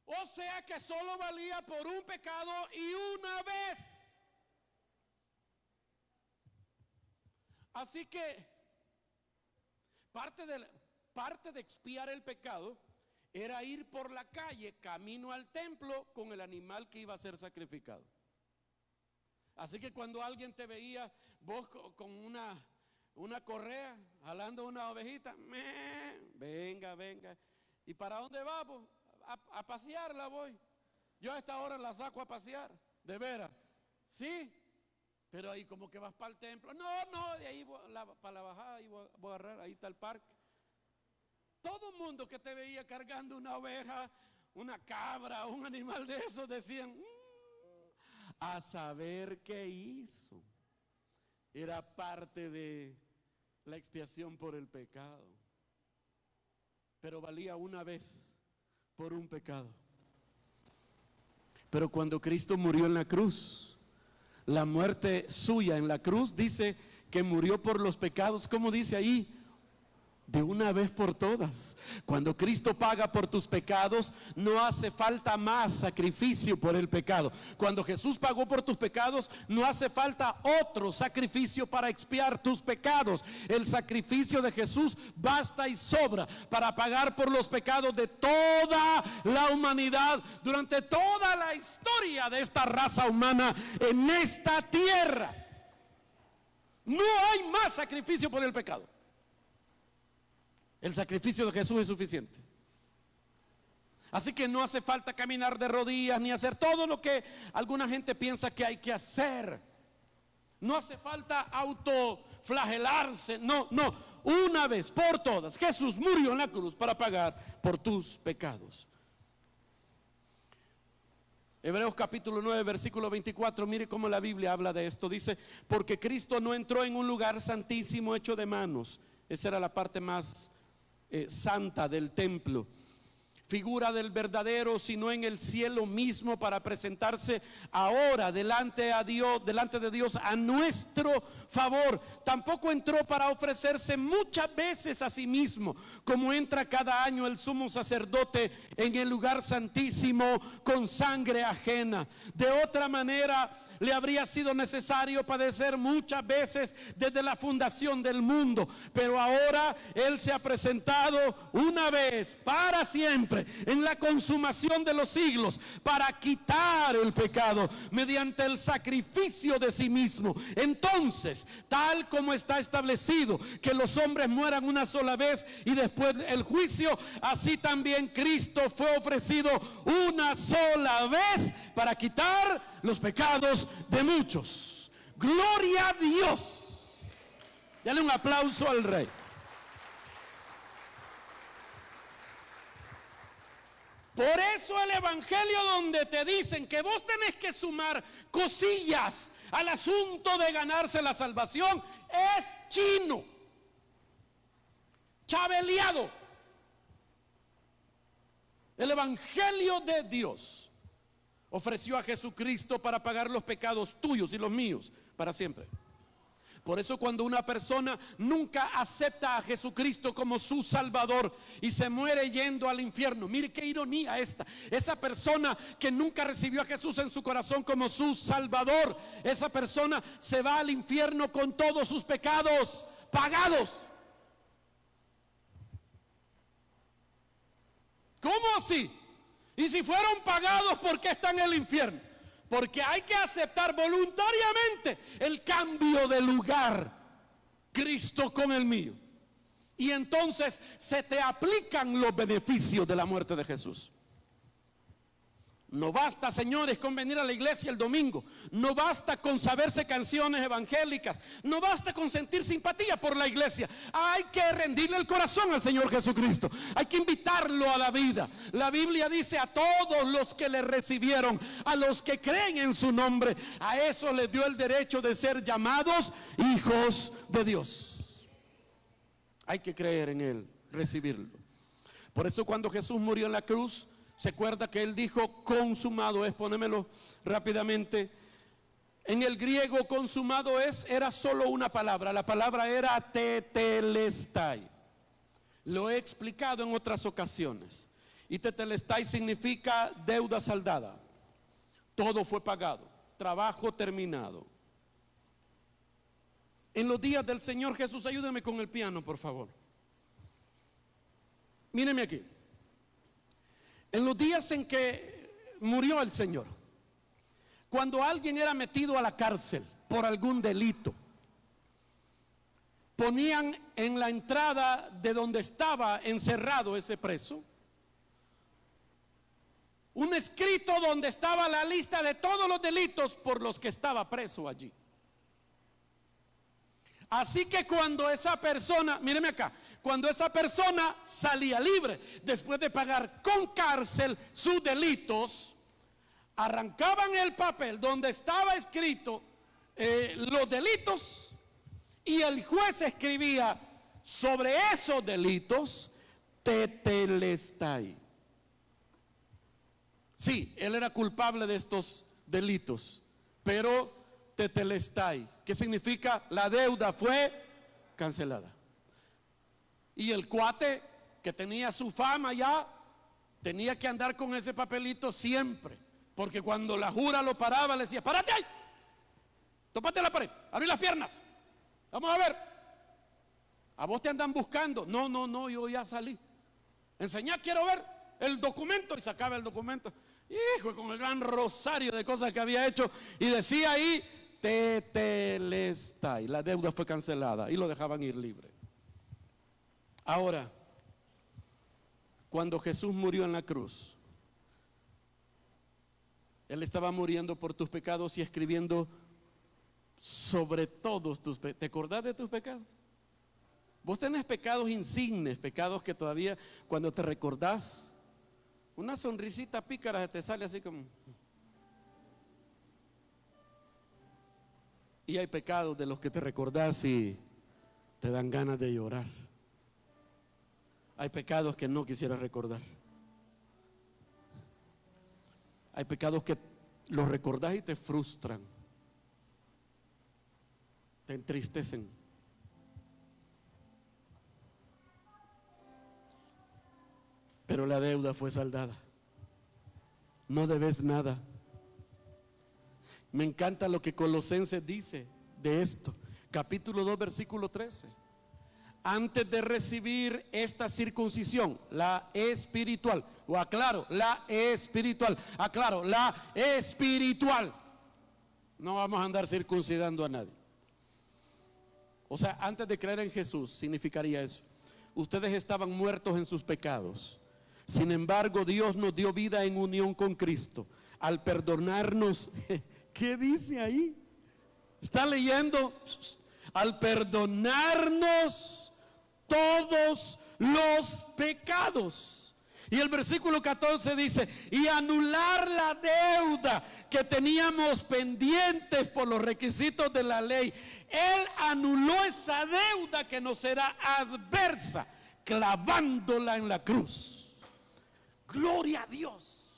O sea que solo valía por un pecado y una vez. Así que parte de expiar el pecado era ir por la calle camino al templo con el animal que iba a ser sacrificado. Así que cuando alguien te veía, vos con una correa, jalando una ovejita, venga, ¿y para dónde vamos? A pasearla voy. Yo a esta hora la saco a pasear, de veras. Sí, pero ahí como que vas para el templo. No, de ahí para la bajada, ahí voy a agarrar, ahí está el parque. Todo el mundo que te veía cargando una oveja, una cabra, un animal de esos, decían, a saber qué hizo. Era parte de la expiación por el pecado. Pero valía una vez por un pecado. Pero cuando Cristo murió en la cruz, la muerte suya en la cruz, dice que murió por los pecados. ¿Cómo dice ahí? De una vez por todas. Cuando Cristo paga por tus pecados, no hace falta más sacrificio por el pecado. Cuando Jesús pagó por tus pecados, no hace falta otro sacrificio para expiar tus pecados. El sacrificio de Jesús basta y sobra para pagar por los pecados de toda la humanidad durante toda la historia de esta raza humana en esta tierra. No hay más sacrificio por el pecado. El sacrificio de Jesús es suficiente. Así que no hace falta caminar de rodillas ni hacer todo lo que alguna gente piensa que hay que hacer. No hace falta autoflagelarse. No, una vez por todas Jesús murió en la cruz para pagar por tus pecados. Hebreos capítulo 9 versículo 24, mire cómo la Biblia habla de esto. Dice, porque Cristo no entró en un lugar santísimo hecho de manos. Esa era la parte más santa del templo, figura del verdadero, sino en el cielo mismo, para presentarse ahora delante de Dios a nuestro favor. Tampoco entró para ofrecerse muchas veces a sí mismo, como entra cada año el sumo sacerdote en el lugar santísimo con sangre ajena. De otra manera le habría sido necesario padecer muchas veces desde la fundación del mundo, pero ahora Él se ha presentado una vez para siempre siempre, en la consumación de los siglos, para quitar el pecado mediante el sacrificio de sí mismo. Entonces, tal como está establecido que los hombres mueran una sola vez y después el juicio, así también Cristo fue ofrecido una sola vez para quitar los pecados de muchos. Gloria a Dios. Dale un aplauso al Rey. Por eso el evangelio donde te dicen que vos tenés que sumar cosillas al asunto de ganarse la salvación es chino, chabeleado. El evangelio de Dios ofreció a Jesucristo para pagar los pecados tuyos y los míos para siempre. Por eso cuando una persona nunca acepta a Jesucristo como su Salvador y se muere yendo al infierno, mire qué ironía esta, esa persona que nunca recibió a Jesús en su corazón como su Salvador, esa persona se va al infierno con todos sus pecados pagados. ¿Cómo así? Y si fueron pagados, ¿por qué están en el infierno? Porque hay que aceptar voluntariamente el cambio de lugar, Cristo con el mío. Y entonces se te aplican los beneficios de la muerte de Jesús. No basta, señores, con venir a la iglesia el domingo. No basta con saberse canciones evangélicas. No basta con sentir simpatía por la iglesia. Hay que rendirle el corazón al Señor Jesucristo. Hay que invitarlo a la vida. La Biblia dice: a todos los que le recibieron, a los que creen en su nombre, a eso les dio el derecho de ser llamados hijos de Dios. Hay que creer en Él, recibirlo. Por eso cuando Jesús murió en la cruz, ¿se acuerda que Él dijo consumado es? Ponémelo rápidamente. En el griego consumado era solo una palabra. La palabra era tetelestai. Lo he explicado en otras ocasiones. Y tetelestai significa deuda saldada. Todo fue pagado. Trabajo terminado. En los días del Señor Jesús, ayúdeme con el piano, por favor. Míreme aquí. En los días en que murió el Señor, cuando alguien era metido a la cárcel por algún delito, ponían en la entrada de donde estaba encerrado ese preso un escrito donde estaba la lista de todos los delitos por los que estaba preso allí. Así que cuando esa persona, míreme acá, cuando esa persona salía libre, después de pagar con cárcel sus delitos, arrancaban el papel donde estaba escrito los delitos, y el juez escribía sobre esos delitos tetelestai. Sí, él era culpable de estos delitos, pero tetelestai, que significa la deuda fue cancelada. Y el cuate que tenía su fama ya tenía que andar con ese papelito siempre, porque cuando la jura lo paraba le decía: párate ahí, tópate la pared, abrí las piernas, vamos a ver, a vos te andan buscando. No, yo ya salí. Enseñá, quiero ver el documento. Y sacaba el documento, hijo, con el gran rosario de cosas que había hecho, y decía ahí tetelestai, la deuda fue cancelada, y lo dejaban ir libre. Ahora, cuando Jesús murió en la cruz, Él estaba muriendo por tus pecados y escribiendo sobre todos tus pecados. ¿Te acordás de tus pecados? Vos tenés pecados insignes, pecados que todavía cuando te recordás, una sonrisita pícara te sale así como... Y hay pecados de los que te recordás y te dan ganas de llorar. Hay pecados que no quisieras recordar. Hay pecados que los recordás y te frustran, te entristecen. Pero la deuda fue saldada. No debes nada. Me encanta lo que Colosenses dice de esto. Capítulo 2, versículo 13. antes de recibir esta circuncisión, la espiritual, o aclaro, la espiritual, aclaro, la espiritual. No vamos a andar circuncidando a nadie. O sea, antes de creer en Jesús, significaría eso. Ustedes estaban muertos en sus pecados. Sin embargo, Dios nos dio vida en unión con Cristo. Al perdonarnos, ¿qué dice ahí? ¿Está leyendo? Al perdonarnos todos los pecados. Y el versículo 14 dice, y anular la deuda que teníamos pendientes por los requisitos de la ley. Él anuló esa deuda que nos era adversa, clavándola en la cruz. Gloria a Dios.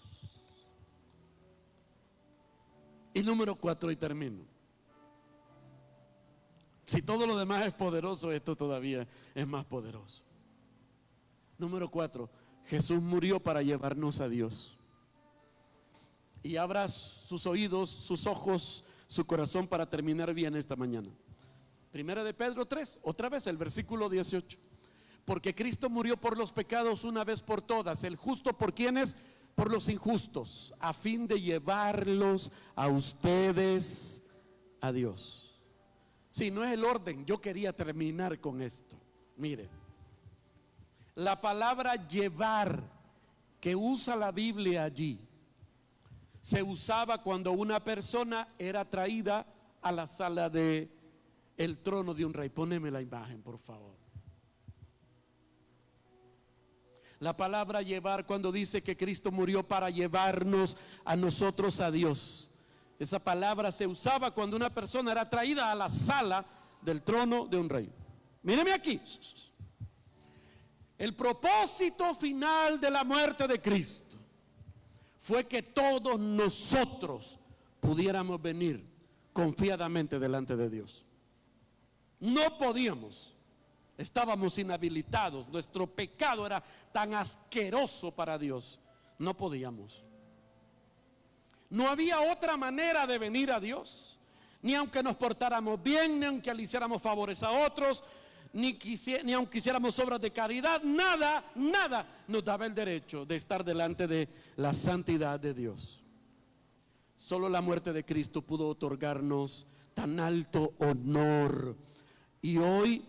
Y número 4, y termino. Si todo lo demás es poderoso, esto todavía es más poderoso. Número 4, Jesús murió para llevarnos a Dios. Y abra sus oídos, sus ojos, su corazón para terminar bien esta mañana. Primera de Pedro 3, otra vez el versículo 18. Porque Cristo murió por los pecados una vez por todas, el justo por quienes, por los injustos, a fin de llevarlos a ustedes a Dios. Sí, no es el orden, yo quería terminar con esto. Mire, la palabra llevar que usa la Biblia allí, se usaba cuando una persona era traída a la sala de el trono de un rey. Poneme la imagen, por favor. La palabra llevar, cuando dice que Cristo murió para llevarnos a nosotros a Dios, esa palabra se usaba cuando una persona era traída a la sala del trono de un rey. Míreme aquí. El propósito final de la muerte de Cristo fue que todos nosotros pudiéramos venir confiadamente delante de Dios. No podíamos, estábamos inhabilitados, nuestro pecado era tan asqueroso para Dios, no podíamos. No había otra manera de venir a Dios, ni aunque nos portáramos bien, ni aunque le hiciéramos favores a otros, ni aunque hiciéramos obras de caridad, nada nos daba el derecho de estar delante de la santidad de Dios. Solo la muerte de Cristo pudo otorgarnos tan alto honor. Y hoy,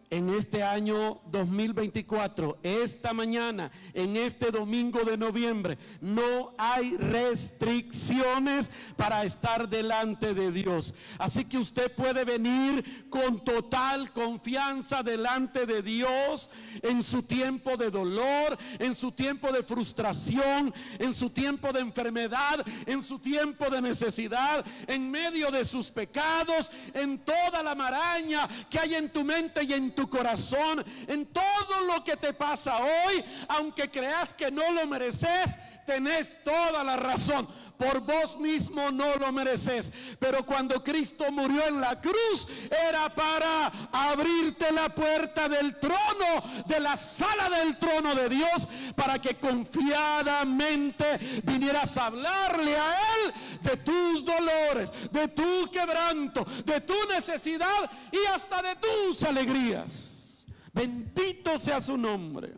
en este año 2024, esta mañana, en este domingo de noviembre, no hay restricciones para estar delante de Dios. Así que usted puede venir con total confianza delante de Dios en su tiempo de dolor, en su tiempo de frustración, en su tiempo de enfermedad, en su tiempo de necesidad, en medio de sus pecados, en toda la maraña que hay en tu mente y en tu corazón, en todo lo que te pasa hoy. Aunque creas que no lo mereces, tenés toda la razón. Por vos mismo no lo mereces, pero cuando Cristo murió en la cruz era para abrirte la puerta del trono, de la sala del trono de Dios, para que confiadamente vinieras a hablarle a Él de tus dolores, de tu quebranto, de tu necesidad y hasta de tus alegrías. Bendito sea su nombre.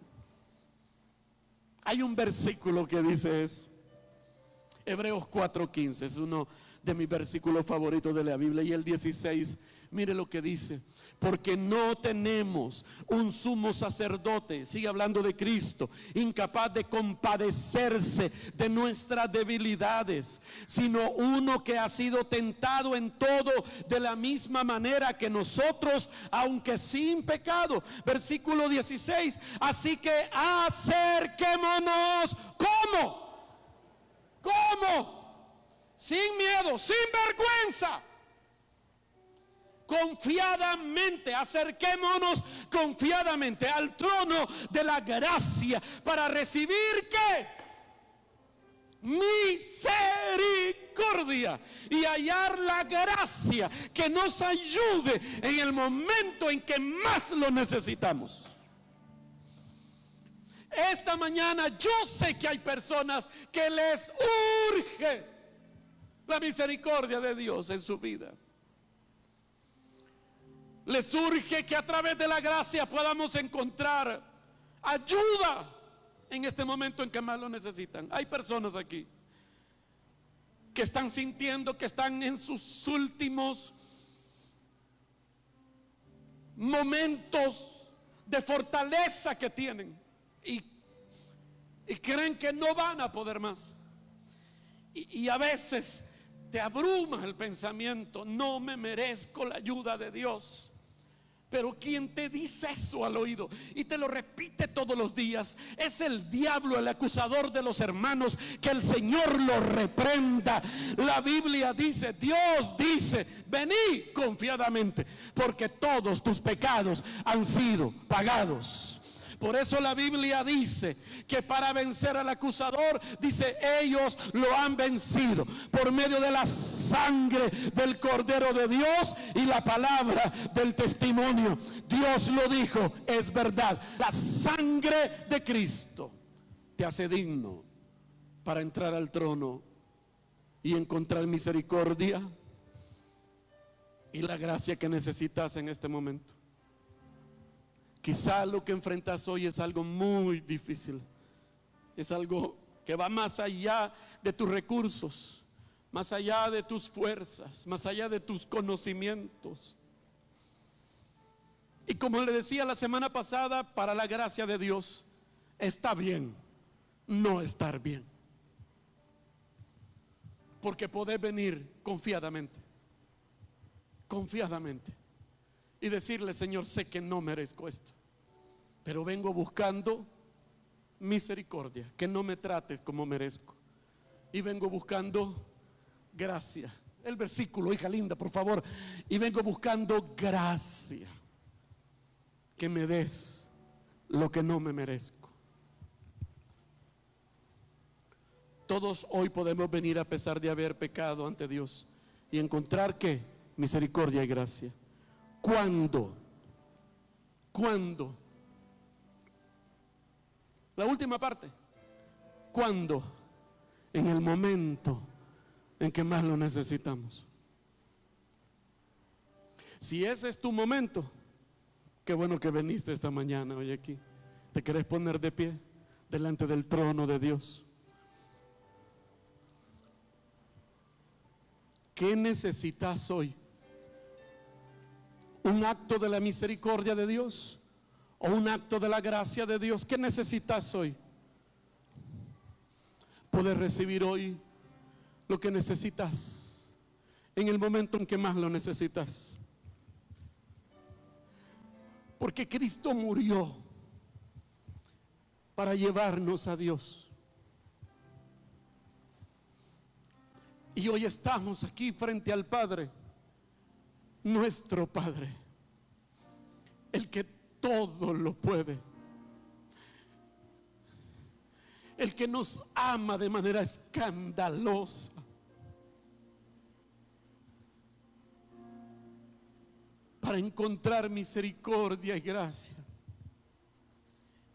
Hay un versículo que dice eso. Hebreos 4:15 es uno de mis versículos favoritos de la Biblia. Y el 16, mire lo que dice: porque no tenemos un sumo sacerdote, sigue hablando de Cristo, incapaz de compadecerse de nuestras debilidades, sino uno que ha sido tentado en todo de la misma manera que nosotros, aunque sin pecado. Versículo 16, así que acerquémonos. ¿Cómo? Sin miedo, sin vergüenza, confiadamente, acerquémonos confiadamente al trono de la gracia para recibir ¿qué? Misericordia y hallar la gracia que nos ayude en el momento en que más lo necesitamos. Esta mañana yo sé que hay personas que les urge la misericordia de Dios en su vida. Les urge que a través de la gracia podamos encontrar ayuda en este momento en que más lo necesitan. Hay personas aquí que están sintiendo que están en sus últimos momentos de fortaleza que tienen y creen que no van a poder más. Y a veces te abruma el pensamiento: no me merezco la ayuda de Dios. Pero quien te dice eso al oído y te lo repite todos los días es el diablo, el acusador de los hermanos. Que el Señor lo reprenda. La Biblia dice, Dios dice: vení confiadamente, porque todos tus pecados han sido pagados. Por eso la Biblia dice que para vencer al acusador, dice, ellos lo han vencido por medio de la sangre del Cordero de Dios y la palabra del testimonio. Dios lo dijo, es verdad. La sangre de Cristo te hace digno para entrar al trono y encontrar misericordia y la gracia que necesitas en este momento. Quizá lo que enfrentas hoy es algo muy difícil. Es algo que va más allá de tus recursos, más allá de tus fuerzas, más allá de tus conocimientos. Y como le decía la semana pasada, para la gracia de Dios está bien no estar bien, porque podés venir confiadamente y decirle: Señor, sé que no merezco esto, pero vengo buscando misericordia, que no me trates como merezco, y vengo buscando gracia. El versículo, hija linda, por favor. Y vengo buscando gracia, que me des lo que no me merezco. Todos hoy podemos venir a pesar de haber pecado ante Dios y encontrar que misericordia y gracia. ¿Cuándo? La última parte. ¿Cuándo? En el momento en que más lo necesitamos. Si ese es tu momento, qué bueno que viniste esta mañana hoy aquí. Te querés poner de pie delante del trono de Dios. ¿Qué necesitas hoy? ¿Un acto de la misericordia de Dios o un acto de la gracia de Dios? ¿Qué necesitas hoy? Poder recibir hoy lo que necesitas en el momento en que más lo necesitas. Porque Cristo murió para llevarnos a Dios. Y hoy estamos aquí frente al Padre, nuestro Padre, el que todo lo puede, el que nos ama de manera escandalosa, para encontrar misericordia y gracia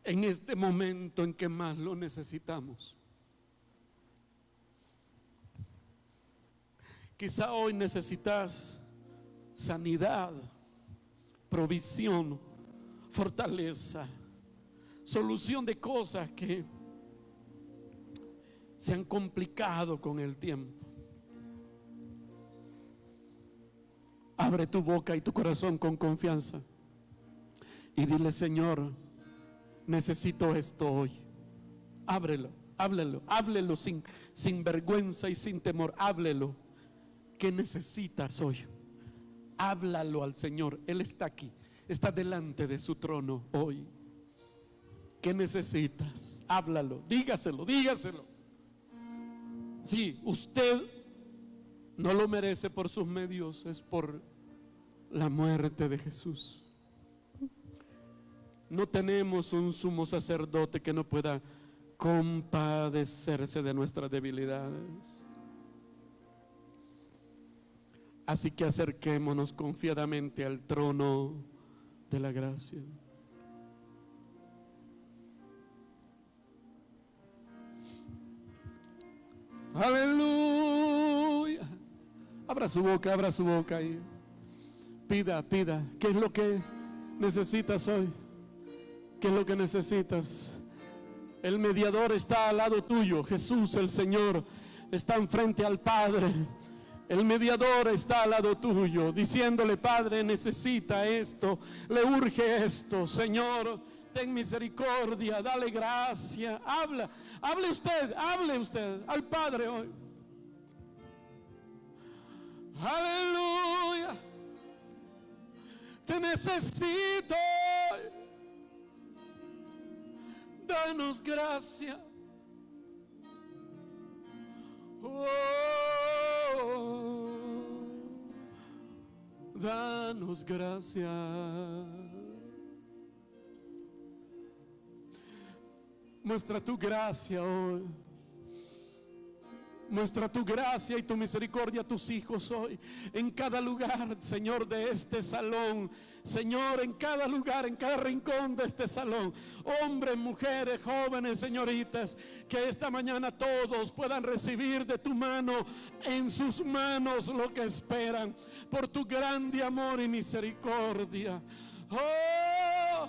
en este momento en que más lo necesitamos. Quizá hoy necesitas sanidad, provisión, fortaleza, solución de cosas que se han complicado con el tiempo. Abre tu boca y tu corazón con confianza y dile: Señor, necesito esto hoy. Ábrelo, háblelo sin vergüenza y sin temor. Háblelo. ¿Qué necesitas hoy? Háblalo al Señor. Él está aquí, está delante de su trono hoy. ¿Qué necesitas? Háblalo, dígaselo. Sí, usted no lo merece por sus medios, es por la muerte de Jesús. No tenemos un sumo sacerdote que no pueda compadecerse de nuestras debilidades. Así que acerquémonos confiadamente al trono de la gracia. Aleluya. Abra su boca y Pida. ¿Qué es lo que necesitas hoy? ¿Qué es lo que necesitas? El mediador está al lado tuyo. Jesús, el Señor, está enfrente al Padre. El mediador está al lado tuyo, diciéndole: Padre, necesita esto, le urge esto. Señor, ten misericordia, dale gracia. Hable usted al Padre hoy. Aleluya. Te necesito. Danos gracia. Danos gracia. Muestra tu gracia hoy. Muestra tu gracia y tu misericordia a tus hijos hoy. En cada lugar, Señor, de este salón. Señor, en cada lugar, en cada rincón de este salón. Hombres, mujeres, jóvenes, señoritas. Que esta mañana todos puedan recibir de tu mano, en sus manos, lo que esperan. Por tu grande amor y misericordia. Oh,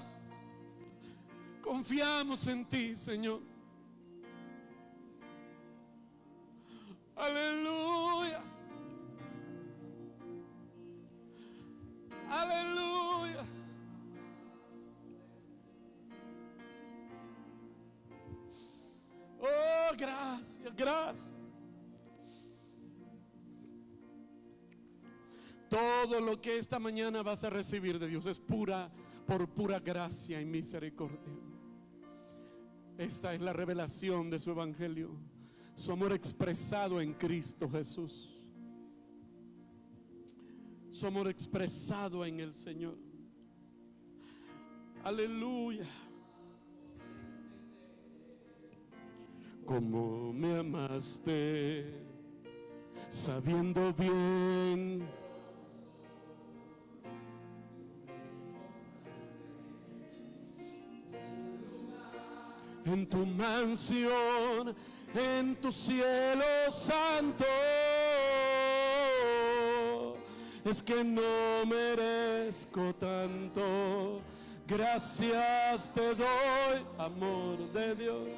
confiamos en ti, Señor. Aleluya. Aleluya. Oh, gracias. Todo lo que esta mañana vas a recibir de Dios es por pura gracia y misericordia. Esta es la revelación de su evangelio. Su amor expresado en Cristo Jesús. Su amor expresado en el Señor. Aleluya. Como me amaste, sabiendo bien en tu mansión, en tu cielo santo, es que no merezco tanto. Gracias te doy, amor de Dios,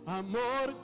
amor